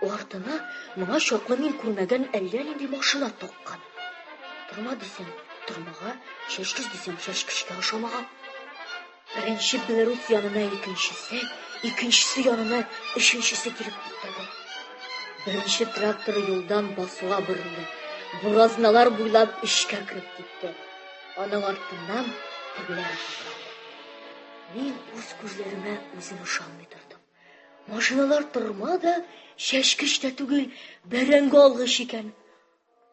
Артына моңа чаклы мин күрмәгән әллә нинди машина таккан. Тырма дисәм, тырмага, чәчкеч дисәм, чәчкечкә ошамаган. Беренче Белорус янына икенчесе янына өченчесе килеп туктады. Беренче трактор юлдан басуга борылды. Буразналар буйлап эшкә кирип китте. Аның артыннан тегеләр килде. Мин үз күзләремә үзем ышанмый тордым. Машиналар тормады, чәчкеч тә түгел, бәрәңге алгыч икән.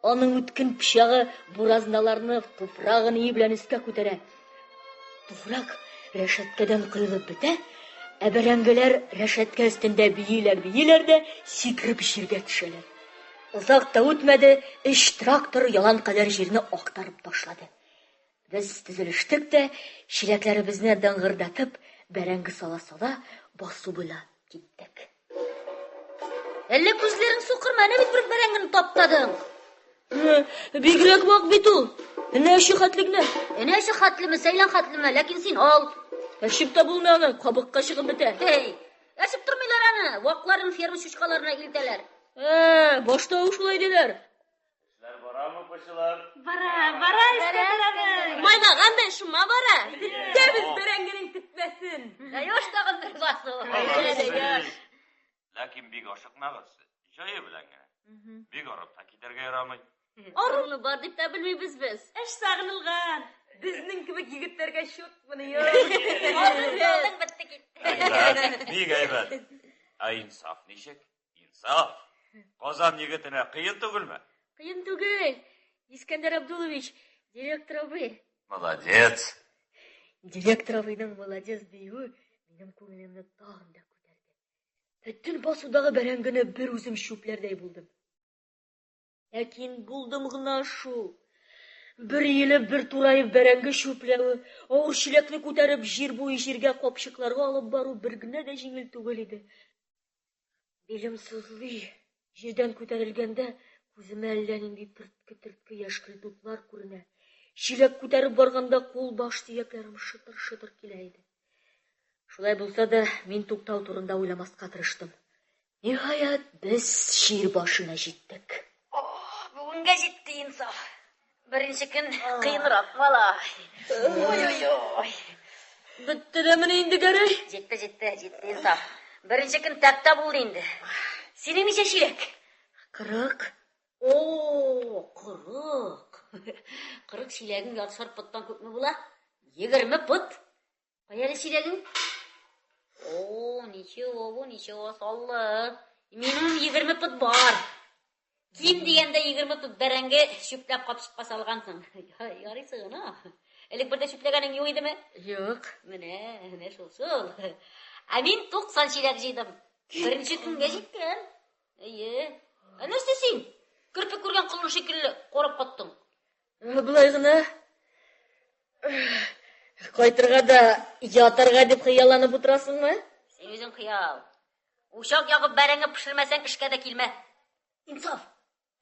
Аның үткен пычагы буразналарны туфрагын белән өскә күтәрә. Туфрак рәшәткәдән кыйлып бетә, бәрәңгеләр рәшәткә өстендә биеләр дә сикереп җиргә төшәләр. Озак та үтмәде, 3 трактор ялан кадәр җирне актарып ташлады. Без тезелештек тә, чиләкләребезне дыңгырдатып, бәрәңге сала-сала басу буйлап киттек. Әллә күзләрең сукырманы бит бер бәрәңгене таптадың. Бигрәк вак бит ул. Әнә шу хәтлегне. Әнә шу хәтлеме, сәйлән хәтлеме, ләкин син ал. Әшип тә булмый аны, кабыкка чыгып бетә. Әшип тормыйлар аны, вакларын ферма чучкаларына илтәләр. Башта шулай диләр. Эшләр барамы, кушылар? Бара, истәдәме? Майнагандай шума бара. Дәбез бәрәңгенең тетмәсен. Яш тагын бер басу. Ләкин бик ашыкмагыз. Җае белән генә. Бик арып та китәргә ярамый. Арыны бар дип тә белмибез без. Эш сагынылган. Безнең кебек егетләргә шут моны. Алдың бетте китте. Бик әйбәт. Инсаф ничек? Инсаф. Казан егетенә кыен түгелме? Кыен түгел. Искәндәр Абдулович, директор абый. Молодец. Директор абыйның молодец диюе минем күңелемне тагын да күтәрде. Бөтен басудагы бәрәңгене бер үзем чүпләрдәй булдым. Ләкин булдым гына шу. Бер елеп, бер турайып бәрәңге чүпләве, авыр чиләкне күтәреп җир буе җиргә капчыкларга алып бару бер генә дә җиңел түгел иде. Билем сызлый. Җирдән күтәрелгәндә күземә әллә нинди төртке яшькелт тутлар күренә. Чиләк күтәреп барганда кул баш сөякләрем шытыр-шытыр килә иде. Шулай булса да, мин туктау турында уйламаска тырыштым. Ниһаять, без җир башына җиттек. Бүгенгә җитте инсаф. Беренче көн кыенрак малай. Ой. Бетте дәме инде гәрәй? Җитте инсаф. Беренче көн тәктә булды инде. Синең ничә чиләк? 40. О, 40. 40 чиләгең ярсар пыттан күпме була? 20 пыт. Кая чиләгең? О, ничего, саллы. Минем 20 пыт бар. Ким дигәндә 20 пыт бәрәңге чүпләп капчыкка салгансың. Ярыйсы гына. Элек бердә чүпләгәнең юк идеме? Юк. Менә шул. Мин 90 чиләк җыйдым. Беренче көнгә җиткән. Нәрсә син? Кирпек күргән кылын шикелле карап каттың. Булай гына. Кайтырга да, ятарга дип хыялланып утырасыңмы? Син үзең хыял. Ушак ягып бәрәңге пешермәсәң эшкә дә килмә. Инсаф.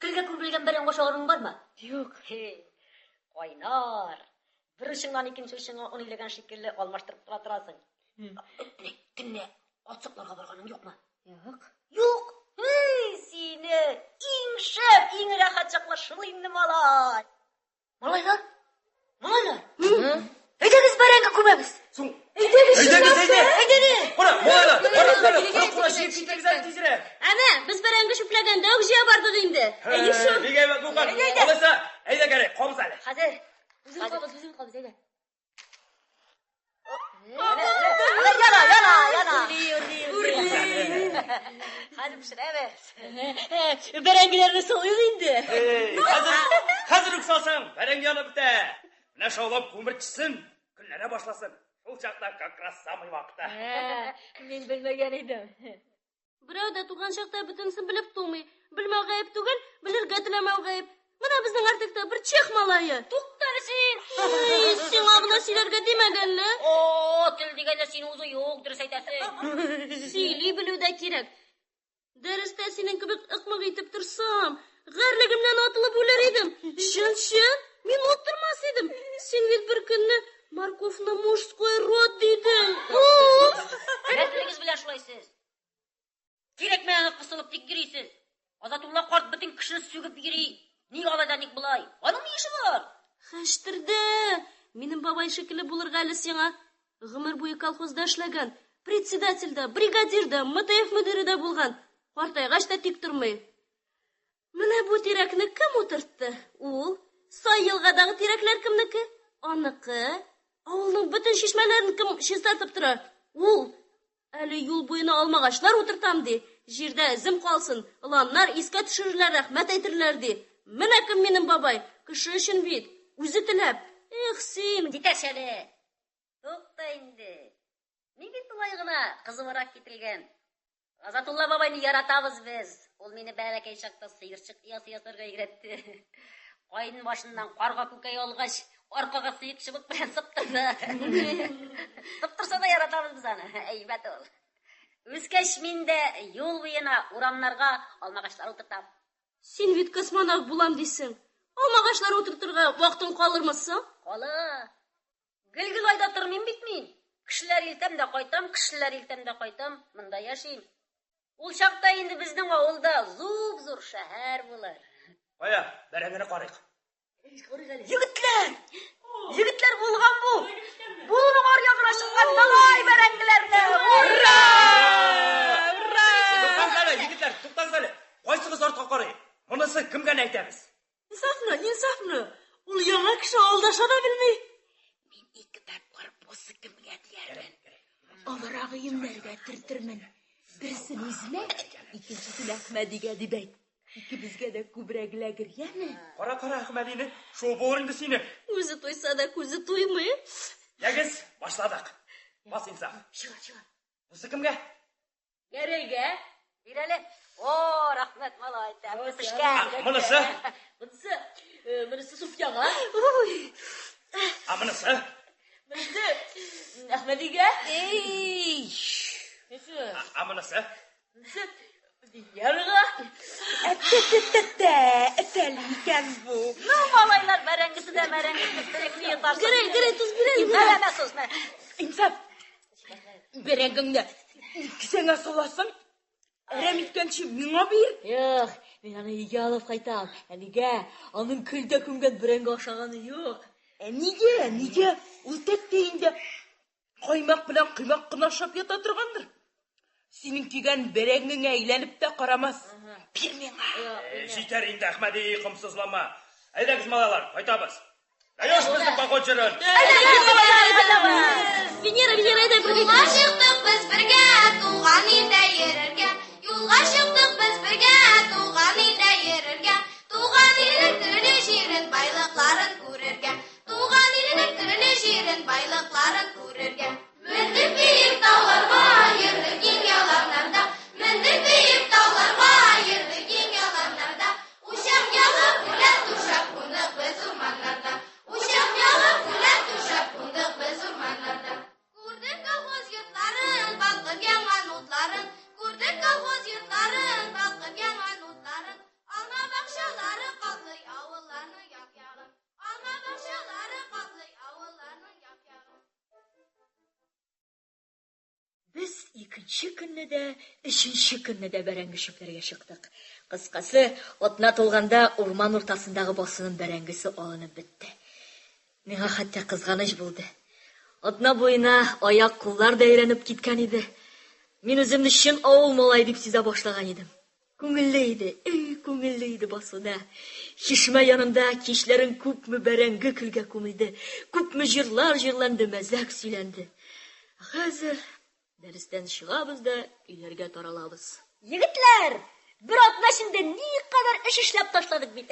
Телгә күрелгән бәрәңге ашарың бармы? Юк. Кайнар. Бер очыңнан икенче очыңа униләгән шикелле алмаштырып торасың. Төнлә ацыкларга барганың юкмы? Юк. Юк. Сине иң шәп, иң рәхәт чаклар шул инде, малай. Малайлар? Әйдәгез бәрәңге күмәбез. Әйдәгез. Кара, малайлар, кара, җыеп китегез әле тизрәк. Әнә, без бәрәңге шүпләгәндә үк җыя бардык инде. Бигә бакуган. Алайса, әйдә кәрәк, кабыз әле. Хәзер. Үзең кабыз, әйдә. Яна. Хәзер пешерәбез. Бәрәңгеләрне салыйк инде. Хәзер үк салсаң, бәрәңге янып бетә. Менә шаулап күмертсен, көнләре башласын. Шул чакта как раз самый вакыты. Мин белмәгән идем. Берәү дә туган чакта бөтенсен белеп тумый. Белмәү гаеп түгел, белергә теләмәү гаеп. Менә безнең артыкта бер чех малае. Туктар син. Сиңа гына сөйләргә димәгәнле. Тел дигәндә син үзе юк, дөрес әйтәсең. Сөйли белү дә кирәк. Дәрестә синең кебек ыкмык итеп торсам, гәрлегемнән атылып үләр идем. Чын, мин утырмас идем. Син бит бер көнне морковны мужской род дидең. Рәтлегез белән шулайсыз. Кирәкмәгәнгә кысылып тик йөрисез. Азатулла карт бөтен кешене сүгеп йөри. Ник алайда, ник булай? Аның ни ише бар? Хәштердә. Минем бабай шикелле булырга әле сиңа. Гомер буе колхозда эшләгән, председательдә, бригадирдә, МТФ мөдире дә булган. Картайгач та тик тормый. Менә бу тирәкне кем утыртты? Ул. Сай елгадагы тирәкләр кемнеке? Аныкы. Авылның бөтен шишмәләрен кем чистартып тора? Ул. Әле юл буена алмагачлар утыртам ди. Җирдә эзем калсын, ыланнар искә төшерерләр, рәхмәт әйтерлекләр ди. Менә кем минем бабай? Кеше өчен бит. Үзе теләп. Эх, син, дитәшәле. Тукта инде. Ни бит булай гына кызыбырак кителгән. Азатулла бабайны яратабыз без. Ул мине бәләкәй чакта сыерчык ясарга өйрәтте. Кайын башыннан карга күкәй алгач, аркага сыек чыбык белән сыптырды. Сыптырса да яратабыз без аны. Әйбәт ул. Үскәч мин дә юл буена урамнарга алмагачлар утыртам. Син бит космонавт булам дисең. Алмагачлар утыртырга вакытың калырмысың? Кала. Гел айда тормыйм бит мин. Кешеләр илтәм дә кайтам, монда яшим. Ул чакта инде безнең авылда зур шәһәр булыр. Кая, бәрәңгене карыйк. Егетләр булган бу. Буның аръягына чыккан малай бәрәңгеләрне. Ура! Туктаңыз әле. Кайсыгыз артка карый? Монысы кемгә әйтәбез? Инсафны. Ул яңа кеше алдаша да белми. Мин ике тапкыр бусы кемгә диярмен. Алырак өемнәргә төртермен. Берсен үзенә, икенчесен Әхмәдигә дип әйт. Икебезгә дә күбрәк ләгер, яме? Кара, Әхмәдине, шул булыр инде сине. Үзе туйса да күзе туймый. Ягез, башладык. Бас инсаф. Чыга. Бусы кемгә? Гәрәйгә. Бирәле. О, рәхмәт малай, тәмле пешкән. Монысы? Монысы Суфияга. Монысы? Монысы Әхмәдигә. Монысы? Ярга. Әтәл икән бу. Ну, малайлар бәрәңгесе дә мәрәңгесе йотарсың. Гәрәй, туз бирәле. Мәләмә суз. Инсаф. Бәрәңгеңне кисәңә саласың. Әрәм иткәнче миңа бир. Юк, мин аны өйгә алып кайтам. Нигә? Аның көлдә күмгән бәрәңге ашаганы юк. Нигә? Ул тәктә инде каймак белән кыймак кына ашап ята торгандыр. Синең кигән бәрәңгеңә әйләнеп тә карамас. Бир миңа. Җитәр инде, Әхмәди, кымсызлама. Әйдәгез, малайлар, кайтабыз. Әйдәгез безнең поход җырын. Венера, әйдә бергә. Юлга чыктык без бергә, туган илдә йөрергә. Юлга чыктык без бергә, туган илдә йөрергә. Туган илнең төрле җирен, байлыкларын күрергә. Туган илнең төрле җирен, байлыкларын күрергә. Мендек биек тауларга, йөрдек киң яланнарда. Мендек биек тауларга, йөрдек киң яланнарда. Учак ялып, үлән тушап кундык без урманнарда. Учак ялып, үлән тушап кундык без урманнарда. Күрдек колхоз йортларын, балкып янган утларын. Күрдек колхоз йортларын, балкып янган утларын. Алма бакчалары катлый авылларның як-ягын. Икенче көнне дә, өченче көнне дә бәрәңге чүпләргә чыктык. Кыскасы, атна тулганда урман уртасындагы басының бәрәңгесе алынып бетте. Миңа хәтта кызганыч булды. Атна буена аяк-куллар да әйләнеп киткән иде. Мин үземне чын авыл малай дип сизә башлаган идем. Күңелле иде басуда. Чишмә янында кичләрен күпме бәрәңге көлгә күмелде, күпме җырлар җырланды, мәзәк сөйләнде. Хәзер дәрестән чыгабыз да өйләргә таралабыз. Егетләр, bir атна эчендә никадәр эш эшләп ташладык бит,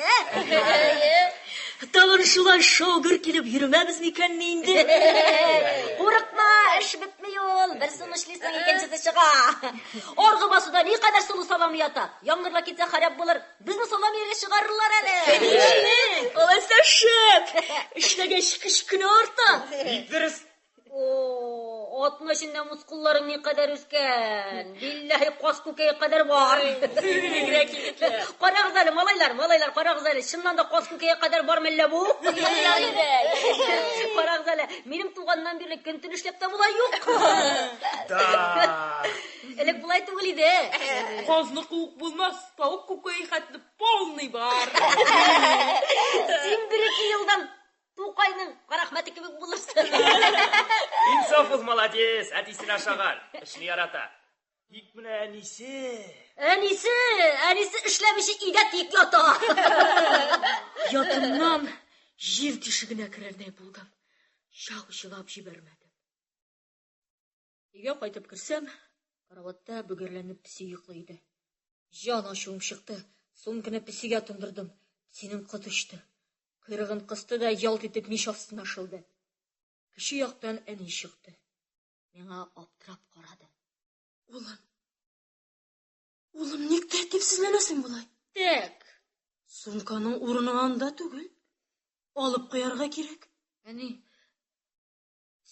Тагын шулай шаугыр килеп йөрмәбез микән инде? Курыкма, эш бетми ул. Берсен эшлисең, икенчесе чыга. Аргы басуда никадәр сулы салам ята. Яңгырла китсә харап булыр. Безне салам ягы чыгарырлар әле. Алайса шәп. Эшләгәч кечкенә арта. Дөрес. Атна эчендә мускулларың никадәр үскән. Билләһи кас күкәе кадәр бар. Карагыз әле, малайлар, карагыз әле. Чыннан да кас күкәе кадәр бармы әллә бу? Карагыз әле. Минем туганнан бирле көн-төн эшләп тә була юк. Элек булай түгел иде. Казны куык булмас, тавык күкәе хәтле полный бар. Син бер-ике елдан Тукайның карахмәте кебек булырсың. Инсафыз молодец, әтисен ашаган. Эшне ярата. Тик менә әнисе. Әнисе эшләмичә өйдә тик ята. Ятымнан җир тишегенә керердәй булдым. Чыгып җибәрмәдем. Өйгә кайтып керсәм, караватта бөгәрләнеп песи йоклый иде. Җан ачуым чыкты. Сумканы песигә тондырдым. Синең кот очты. Кырыгын кысты да ялт итеп мич астына шылды. Кеше яктан әни чыкты. Миңа аптырап карады. Улым, ник тәртипсезләнәсең булай? Тәк. Сумканың урыны анда түгел. Алып куярга кирәк. Әни,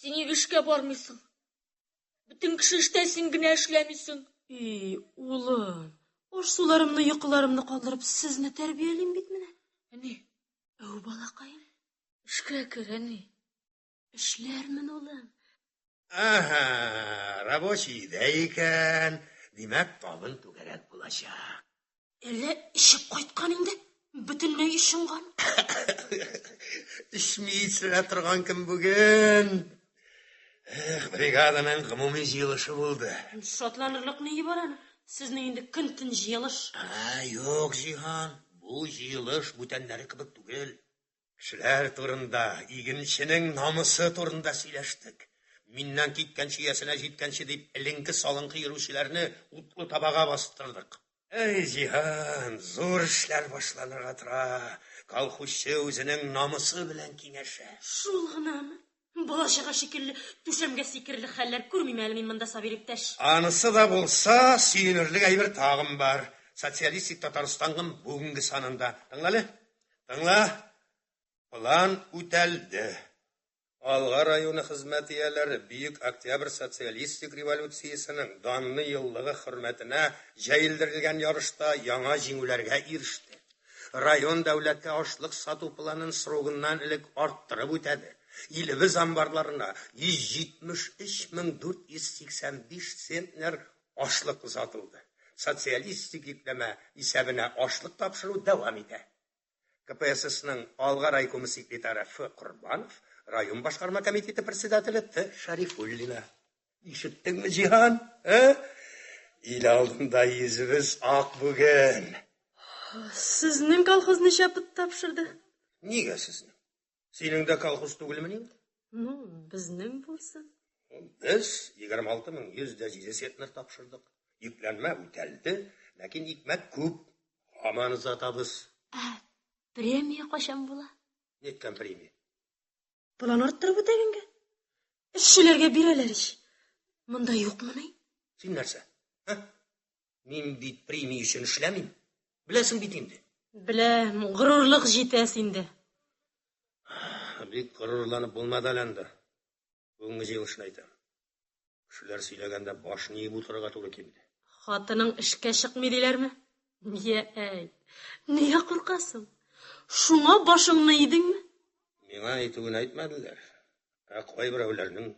син эшкә бармыйсың. Бүтән кеше эштәсең генә эшләмисең. Улым, аш-суларымны, йокыларымны калдырып, сезне тәрбиялим бит менә. Әни, Әу балакаем, эшкә кер, әни. Эшләрмен, улым. Рабочий да икән. Димәк, табын түгәрәк булачак. Әллә ишеп кайткан инде? Бөтенләй ишенган. Ишми исерә торган кем бүген? Бригаданың гомуми җыелышы булды. Шатланырлык ни бар аны? Сезнең инде көн-төн җыелыш. Юк, Җиһан. Бу җыелыш бүтәннәре кебек түгел. Кешеләр турында, игенченең намысы турында сөйләштек. Миннән киткән чиясенә җиткәнче дип, эленке салынкы йөрүчеләрне утлы табага бастырдык. Җиһан, зур эшләр башланырга тора. Колхозчы үзенең намысы белән киңәшә. Шул гынамы? Балачага шикелле түшәмгә сикерле хәлләр күрмим әле мин монда, Сабир иптәш. Анысы да булса, сөенерлек әйбер тагын бар. Социалистик Татарстанның бүгенге санында. Тыңла. План үтәлде. Алга районы хезмәтияләре Бөек Октябрь социалистик революциясенең данлы еллыгы хөрмәтенә җәелдерелгән ярышта яңа җиңүләргә иреште. Район дәүләткә ашлык сату планын срогыннан элек арттырып үтәде. Илебез амбарларына 173,485 центнер ашлык сатылды. Социалистик йөкләмә исәбенә ашлык тапшыру дәвам итә. КПССның алга райкомы секретаре Ф. Курбанов, район башкарма комитеты председателе Т. Шарифуллина. Ишеттеңме, Җиһан? Ил алдында йөзебез ак бүген. Сезнең колхоз ничә пот тапшырды? Нигә сезнең? Синең дә колхоз түгелме инде? Безнең булсын. Без 26,107 центнер тапшырдык. Йөкләнмә үтәлде, ләкин икмәк күп. Һаман озатабыз. Премия качан була? Неткән премия? План арттырып үтәгәнгә. Эшчеләргә бирәләр ич. Монда юкмы ни? Син нәрсә? Мин бит премия өчен эшләмим. Беләсең бит инде. Беләм, горурлык җитә синде. Бик горурланып булмады әле. Бүгенге җыелышны әйтәм. Кешеләр сөйләгәндә башны иеп утырырга туры килде. Хатының эшкә чыкмый диләрме? Нигә куркасың? Шуңа башыңны идеңме? Миңа әйтүен әйтмәделәр. Кайберәүләрнең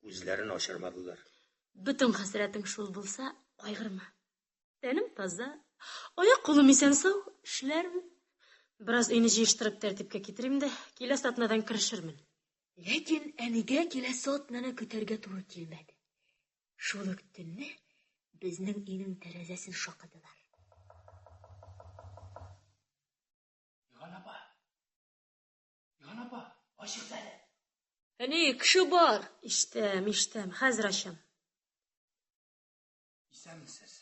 күзләрен ачырмадылар. Бүтін хасретің шул булса, кайгырма. Тәнем таза, аяк кулым исән сау, эшләрмен. Biraz өйне җыештырып тәртипкә китерим дә, киләсе атнадан керешермен. Ләкин әнигә киләсе атнаны көтәргә туры килмәде. Шул ук төнне безнең өйнең тәрәзәсен шакыдылар. Йыган апа, ачык әле. Әни, кеше бар. Иштәм, хәзер ачам. Исәнмесез?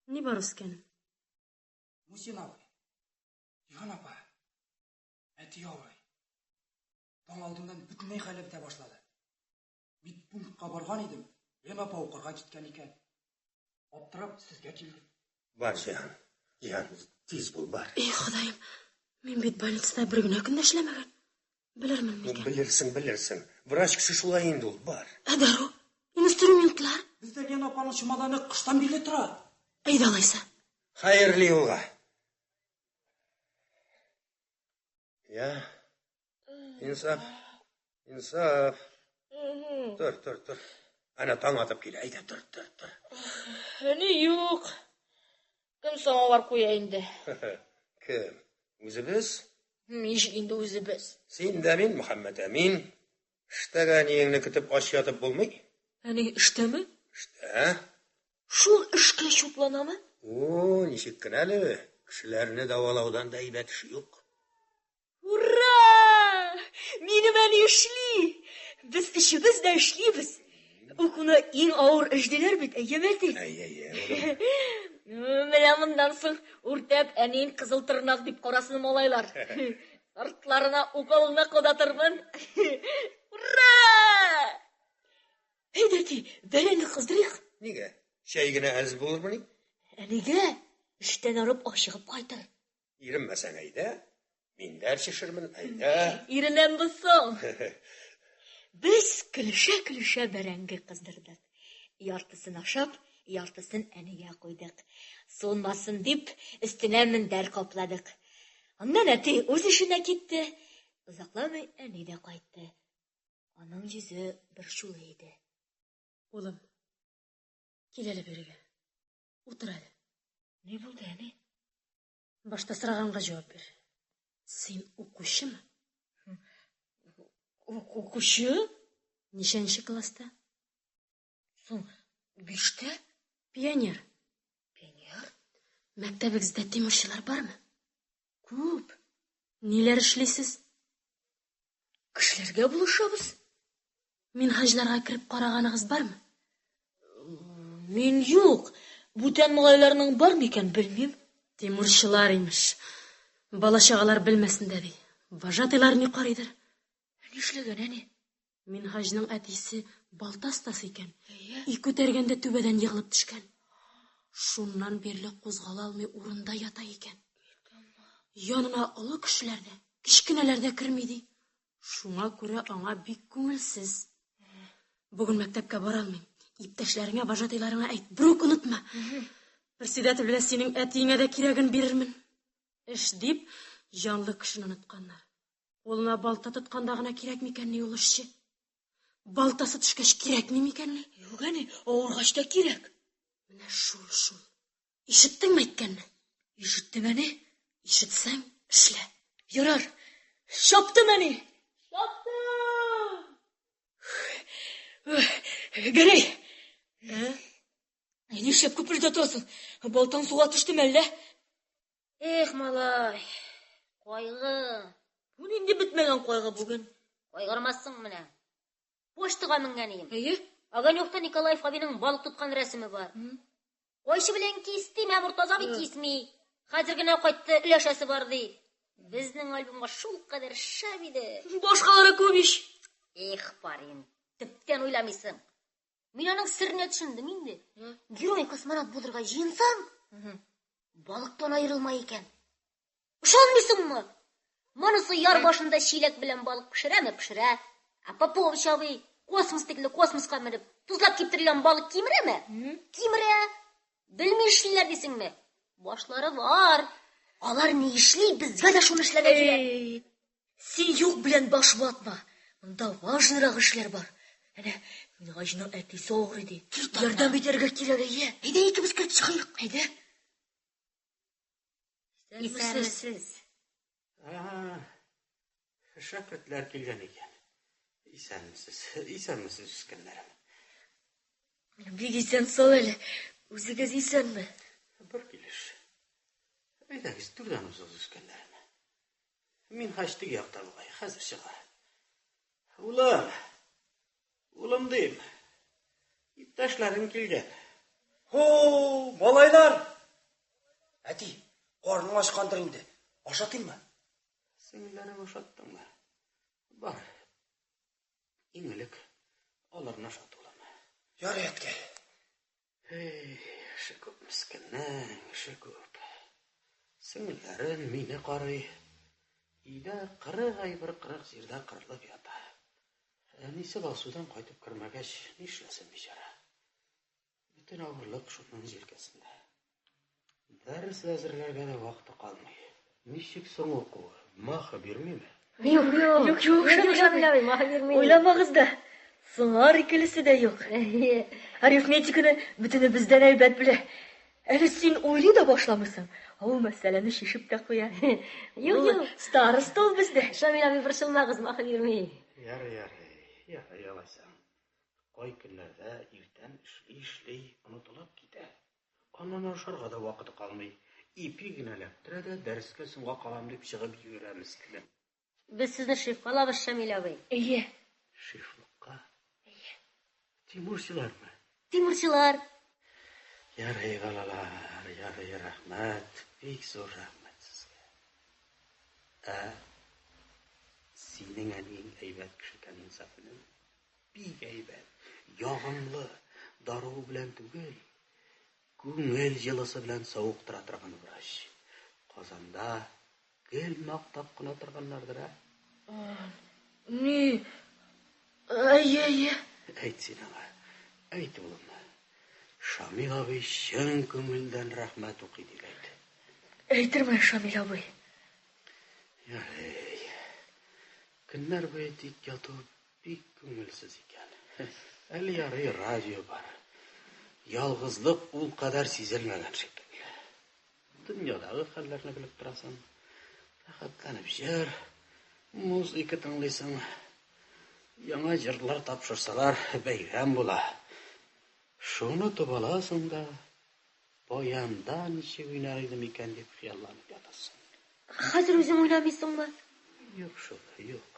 Ни бар үскәнем? Мусин абый. Йыган апа. Әти авырый. Таң алдыннан бөтенләй хәле бетә башлады. Медпунктка барган идем. Ем апа укырга киткән икән. Аптырап сезгә килдем. Бар, Җан, тиз бул, бар. Эй, Ходаем, мин бит больницада бер генә көн дә эшләмәгән. Белермен микән? Белерсең. Врач кеше шулай инде ул, бар. Дару, инструментлар. Бездә Лен апаның чемоданы кыштан бирле тора. Әйдә алайса. Хәерле юлга. Я. Инсаф. Тор. Ана таң атып килә. Әйдә, тор. Әни, юк. Кем самавар куя инде? Кем? Үзебез? Ничек инде үзебез? Син дә мин, Мөхәммәд Әмин. Эштәгә ниеңне көтеп аш ятып булмый. Әни, эштәме? Эштә. Шул эшкә чупланамы? Ничек кенә әле. Кешеләрне давалаудан да әйбәт эш юк. Ура! Минем әни эшли. Без эшебез дә эшлибез. Укуны иң авыр эшлиләр бит, әйеме? Әйе. Менә мондан соң үртәп әнин кызыл тырнак дип карасын малайлар. Артларына уколыңны кодатырмын. Ура! Әйдәти, бәрәнне кыздырыйк. Нигә? Чәй генә әз булырмы ни? Әнигә эштән арып ашыгып кайтыр. Иренмәсәң әйдә. Мин дә шишермен, әйдә. Иренәм булсаң. Без көлешә бәрәңге кыздырдык. Яртысын ашап, яртысын әнигә куйдык. Сонмасын дип, өстенә мендәр капладык. Аннан әти үз эшенә китте. Узакламый әни дә кайтты. Аның йөзе бер шулы иде. Улым, кил әле бергә. Утыр әле. Ни булды, әни? Башта сораганга җавап бир. Син укучымы? Укучы? Ничәнче класста? Соң, 5-тә? Пионер. Пионер? Мәктәбегездә тимерчылар бармы? Күп. Ниләр эшлисез? Кешеләргә булышабыз. Мин хаҗларга кирип караганыгыз бармы? Мин юк. Бүтән малайларның бар микән, белмим. Тимерчылар имеш. Бала-чагалар белмәсен дә ди. Вожатыйлар ни карыйдыр? Нишләгән, әни? Мин хаҗның әтисе балта остасы икән. И күтәргәндә түбәдән егылып төшкән. Шуннан бирле кузгала алмый урында ята икән. Янына олы кешеләр дә, кичкенәләр дә керми ди. Шуңа күрә аңа бик күңелсез. Бүген мәктәпкә бара алмыйм. Иптәшләреңә, вожатыйларыңа әйт, бер онытма. Председатель белән синең әтиеңә дә кирәген бирермен. Эш дип, җанлы кешене онытканнар. Улына балта тотканда гына кирәк микәнни ул эшче? Балтасы төшкәч кирәкми микәнни? Юк, әни, авыргач та кирәк. Менә шул. Ишеттеңме әйткәнне? Ишеттем, әни. Ишетсәң, эшлә. Ярар. Шаптым, әни. Шаптым. Гәрәй. Нишләп күпердә торасың? Балтаң суга төштеме әллә? Эх, малай, кайгы. Бу нинди бетмәгән кайгы бүген? Кайгырмассың менә. Поштага менгәнем. Әйе. Оганёкта Николаев абиның балык тоткан рәсеме бар. Кайшы белән кисти, Муртаза бит кисми. Хәзер генә кайтты, өләшәсе бар ди. Безнең альбомга шул кадәр шәп иде. Башкалары күп ич. Эх, парин, төптән уйламыйсың. Мин аның сирне төшендем инде. Герой космонавт булырга җыенсаң, балыктан аерылмай икән. Ышанмыйсыңмы? Монысы яр башында чиләк белән балык пешерә. А Попович абый космос тикле космоска менеп, тузлап киптергән балык кимерәме? Кимерә. Белми эшлиләр дисеңме? Башлары бар. Алар ни эшли, безгә дә шуны эшләргә кирәк. Син юк белән баш ватма. Монда важныйрак эшләр бар. Әне, мен ғажының әтесі ауыр еді. Ярдан бетерге керек ие. Әйде, екіміз кіріп шығайық. Әйде. Исәнмесез. Шәкіртлер келген екен. Исәнмесіз үскенлерім. Бек исән сол әлі. Өзігіз исәнме? Бір келіш. Әйдәңіз түрдан ұзыз үскенлерім. Мен қашты яқтар болғай, қазір шыға. Улым дейм. Иптәшләрің келген. Хо, малайлар! Әти, qorning ашқандыр инде. Ашатayım mı? Сеңілерің ашаттың ба? Бар. Еңілік, оларын ашат олама. Ярый, әткәй. Эше көп міскіннің, эше көп. Сіңілерін мені қарай. Үйді 40 ай бір 40 жерде қырылып ята. Әнесі басудан қайтып кірмәгәш, нешләсін бейшара. Бүтін ауырлық шұтның желкесінде. Дәріс әзірлерге де вақты қалмай. Нешік соң оқу, мақы бермей ме? Yok, Şamil abi, maha vermeyin. Ойламағыз да. Сыңар икілісі де yok. Арифметиканы бүтіні бізден әйбәт біле. Әлі сен ойлай да башламысың. Ол мәселені шешіп те қоя. Yok. Староста ол бізде. Şamil abi bir şılmağız, maha vermeyin. Ярый, алайсың. Қой күнлерді ертен ішлей ұнытылып кете. Анан ашарға да вақыты қалмай. Ипи генәләп тұрады, дәріске сынға қалам деп шығып үйреміз кілім. Biz sizni şef alabız Şamil abi. Ие. Шефлыққа? Тимуршылар ма? Timurchilar. Ярый, қалалар, ярый, рахмет. Бек зор рахмет сізге. Сенің әнең әйбәт кішікән инсапының. Бек әйбәт, яғымлы, дару білән түгел. Күңел жылысы білән сауық тұра тұрған врач. Қазанда гел мақтап қына тұрғанлардыр, Не? Ие. Әйт сен аға, әйт олым. Шамил абай шын көңілден рахмет оқиды елейді. Әйтірме, Шамил абай. Ярый. Күнлер бойы тек яту бек көңілсіз екен. Әлі ярый радио бар. Ялғызлық ол қадар сезілмеген шекілі. Дүниядағы қалларына біліп тұрасың. Рахаттанып жер, музыка тыңлайсың. Яңа жырлар тапшырсалар бәйрәм бола. Шуны тұбаласың да, баянда неше ойнар едім екен деп қиялланып ятасың. Қазір өзің ойламайсың ба? Yok şöyle, yok.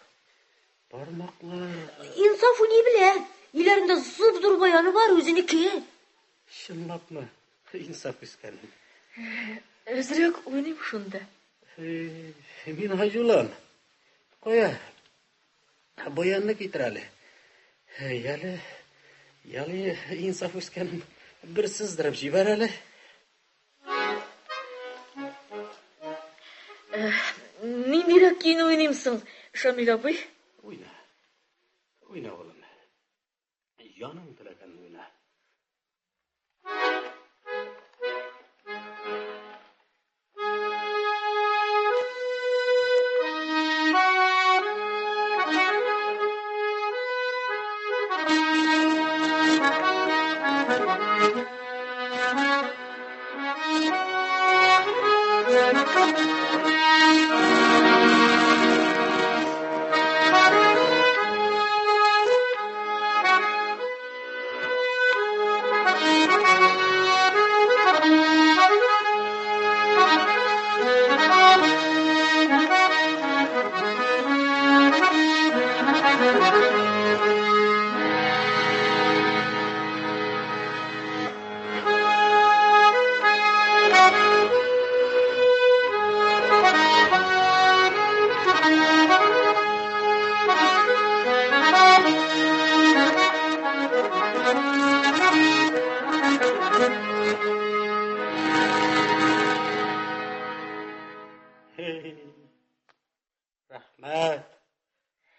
Parmaklar... İnsafı ne bile? İlerinde zıp bayanı var özüneki. Şınlap mı? İnsaf iskenim. Özürek oynayayım şunda. Min hacılan. Koya. Bayanını getireli. Yalı insaf iskenim. Bir sızdırıp jibereli. Neydirak yeni oynayımsın Şamil abi? Oyna oğlum. Yanım dileğen oyna.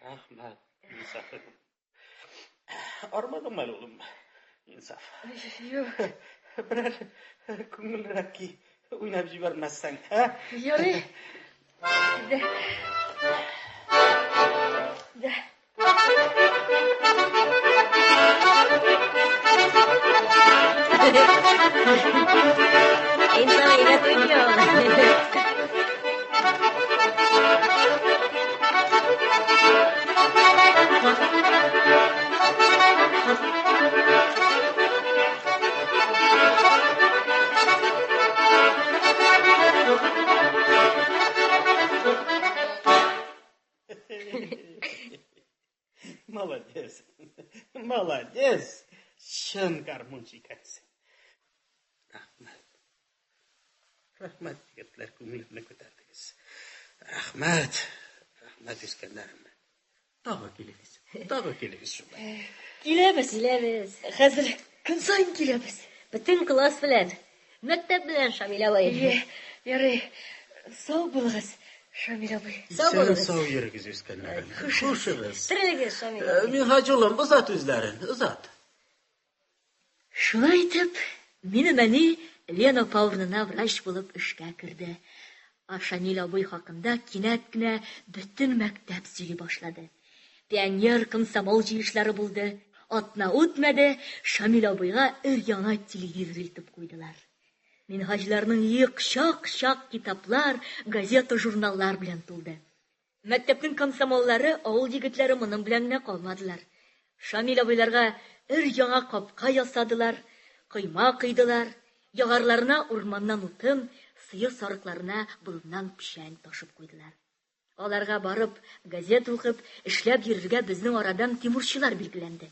Rahmet. İnsaf. Armadım ben oğlum. İnsaf. Yok. Birer көңілірек ки ойнап жібермәссәң, Ярый. Да. Молодец. Молодец. Шын гармоншы екенсің. Рахмет. Рахмет, егетлер, көңілімді көтердіңіз. Рахмет. Рахмет, Ескендерім. Тағы келіңіз шулай. Киләбез. Хәзер көн сайын киләбез. Бөтен класс белән, мәктәп белән, Шамил абый. Ярый, сау булыгыз, Шамил абый. Сау йөрегез, Ескендерім. Хушыгыз. Тирегез, Шамил абый. Мин хәҗулым, узат үзләрен, узат. Шулай итеп, минем әни Лена Павловна врач булып эшкә керде. Шамил абый хакында кинәт кенә бөтен мәктәп сөйли башлады. Пионер комсомол җыешлары булды. Атна үтмәде, Шамил абыйга өр-яңа телевизор итеп куйдылар. Минһаҗларның чак китаплар, газета, журналлар белән тулды. Мәктәпнең комсомоллары, авыл егетләре моның белән генә калмадылар. Шамил абыйларга өр-яңа капка ясадылар, койма кыйдылар, ягарларына урманнан утын, сыер сарыкларына болыннан пишән ташып куйдылар. Аларга барып, газета укып, эшләп йөрергә безнең арадан тимурчылар билгеләнде.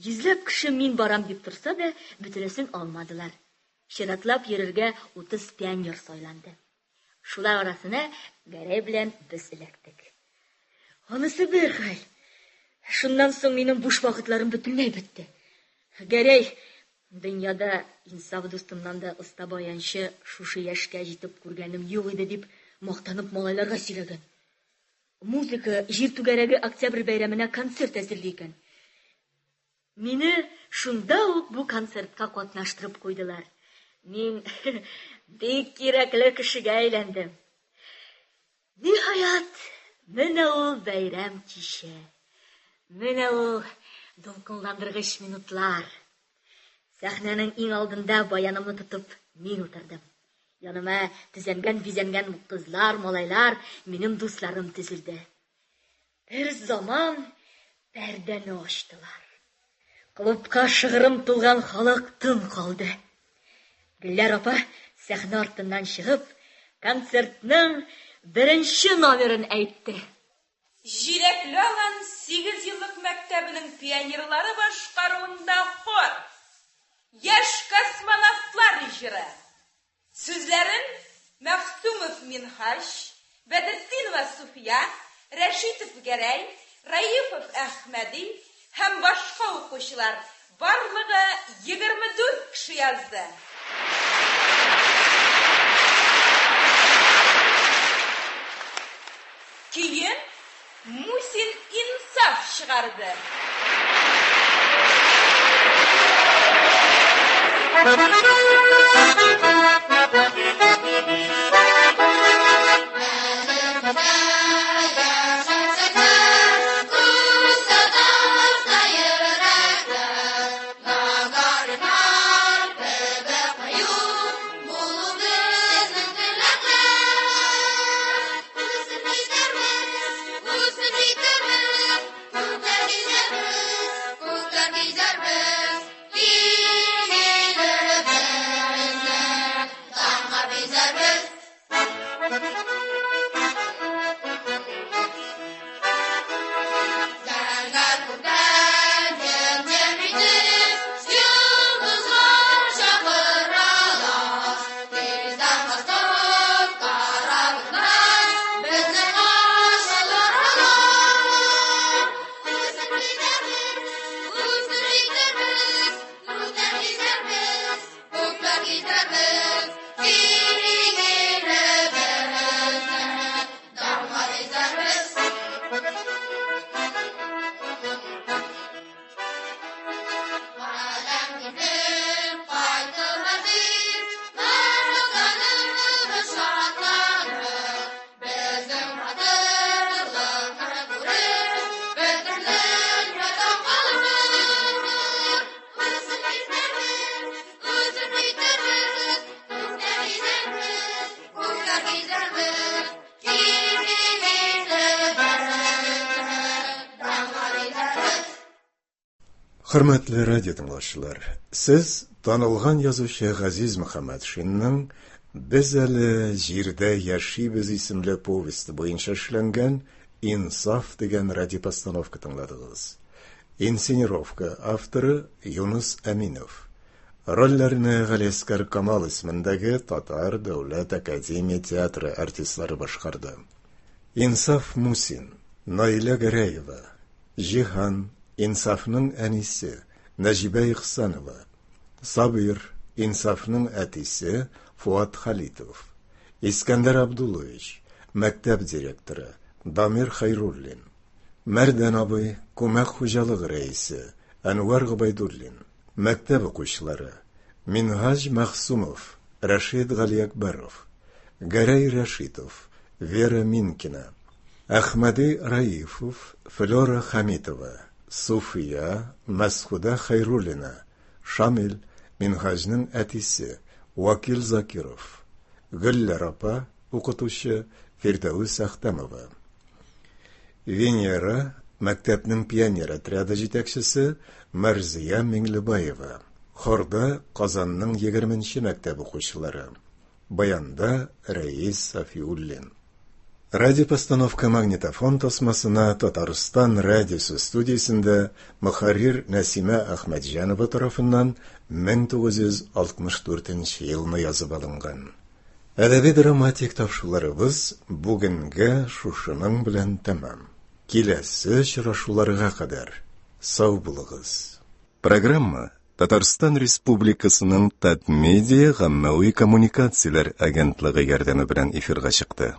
Йөзләп кеше мин барам дип торса да, бөтенесен алмадылар. Чиратлап йөрергә 30 пионер сайланды. Шулар арасына Гәрәй белән без эләктек. Анысы бер хәл. Шуннан соң минем буш вакытларым бөтенләй бетте. Гәрәй дөньяда инсаф дустымнан да оста баянчы шушы яшькә җитеп күргәнем юк иде дип мактанып малайларга сөйләгән. Музыка җир түгәрәге октябрь бәйрәменә концерт әзерли икән. Мине шунда ук бу концертка катнаштырып куйдылар. Мин бик кирәкле кешегә әйләндем. Ниһаять, менә ул бәйрәм кичә. Менә ул дулкынландыргыч минутлар. Сәхнәнең иң алдында баянымны тотып, мин утырдым. Яныма тезәнгән кызлар, малайлар, минем дусларым тезелде. Бер заман пәрдәне ачтылар. Клубка шыгырым тулган халык тын калды. Гөлләр апа сәхнә артыннан чыгып, концертның беренче номерын әйтте. Җиләкле алан 8 еллык мәктәбенең пионерлары башкаруында хор. Яшь космонавтлар җыры. Сүзләрен Мәхсүмов Минһаҗ, Бәдретдинова Суфия, Рәшитов Гәрәй, Раифов Әхмәди һәм башка укучылар барлыгы 24 кеше язды. Кейін Мусин инсаф чыгарды. Хөрмәтле радио тыңлаучылар, сез танылган язучы Газиз Мөхәммәтшинның «Без әле җирдә яшибез» исемле повесте буенча эшләнгән «Инсаф» деген радиопостановка тыңладыгыз. Инсценировка авторы Юнус Аминов. Рольләрне Галискар Камал исемендәге Татар Дәүләт Академия театры артистлары башкарды. Инсаф Мусин, Наилә Гәрәева, Җиһан, Инсафның әнисе, Нәҗибә Ихсанова, Сабир, Инсафның әтисе, Фуат Халитов, Искәндәр Абдуллович, мәктәп директоры, Дамир Хайруллин, Мәрдән абый, күмәк хуҗалыгы рәисе, Әнвар Гобайдуллин, мәктәп укучылары, Минһаҗ Мәхсумов, Рәшид Галиәкбәров, Гәрәй Рәшитов, Вера Минкина, Әхмәди Раифов, Флора Хамитова, Суфия, Мәсхуда Хайруллина, Шамил, Минһаҗның әтисе, Вакил Закиров, Гөлләр апа, укытучы, Фирдәүс Әхтәмова. Венера, мәктәпнең пионер отряды җитәкчесе, Мәрзия Миңлебаева. Хорда Казанның 20-нче мәктәп укучылары. Баянда Рәис Сафиуллин. Радиопостановка магнитофон тасмасына Татарстан радиосы студиясендә мөхәррир Нәсимә Әхмәтҗанова тарафыннан 1964 елны язып алынган. Әдәби-драматик тапшыруларыбыз бүгенгә шушының белән тәмам. Киләсе очрашуларга кадәр сау булыгыз. Программа Татарстан Республикасының Татмедиа гаммәви коммуникацияләр агентлыгы ярдәме белән эфирга чыкты.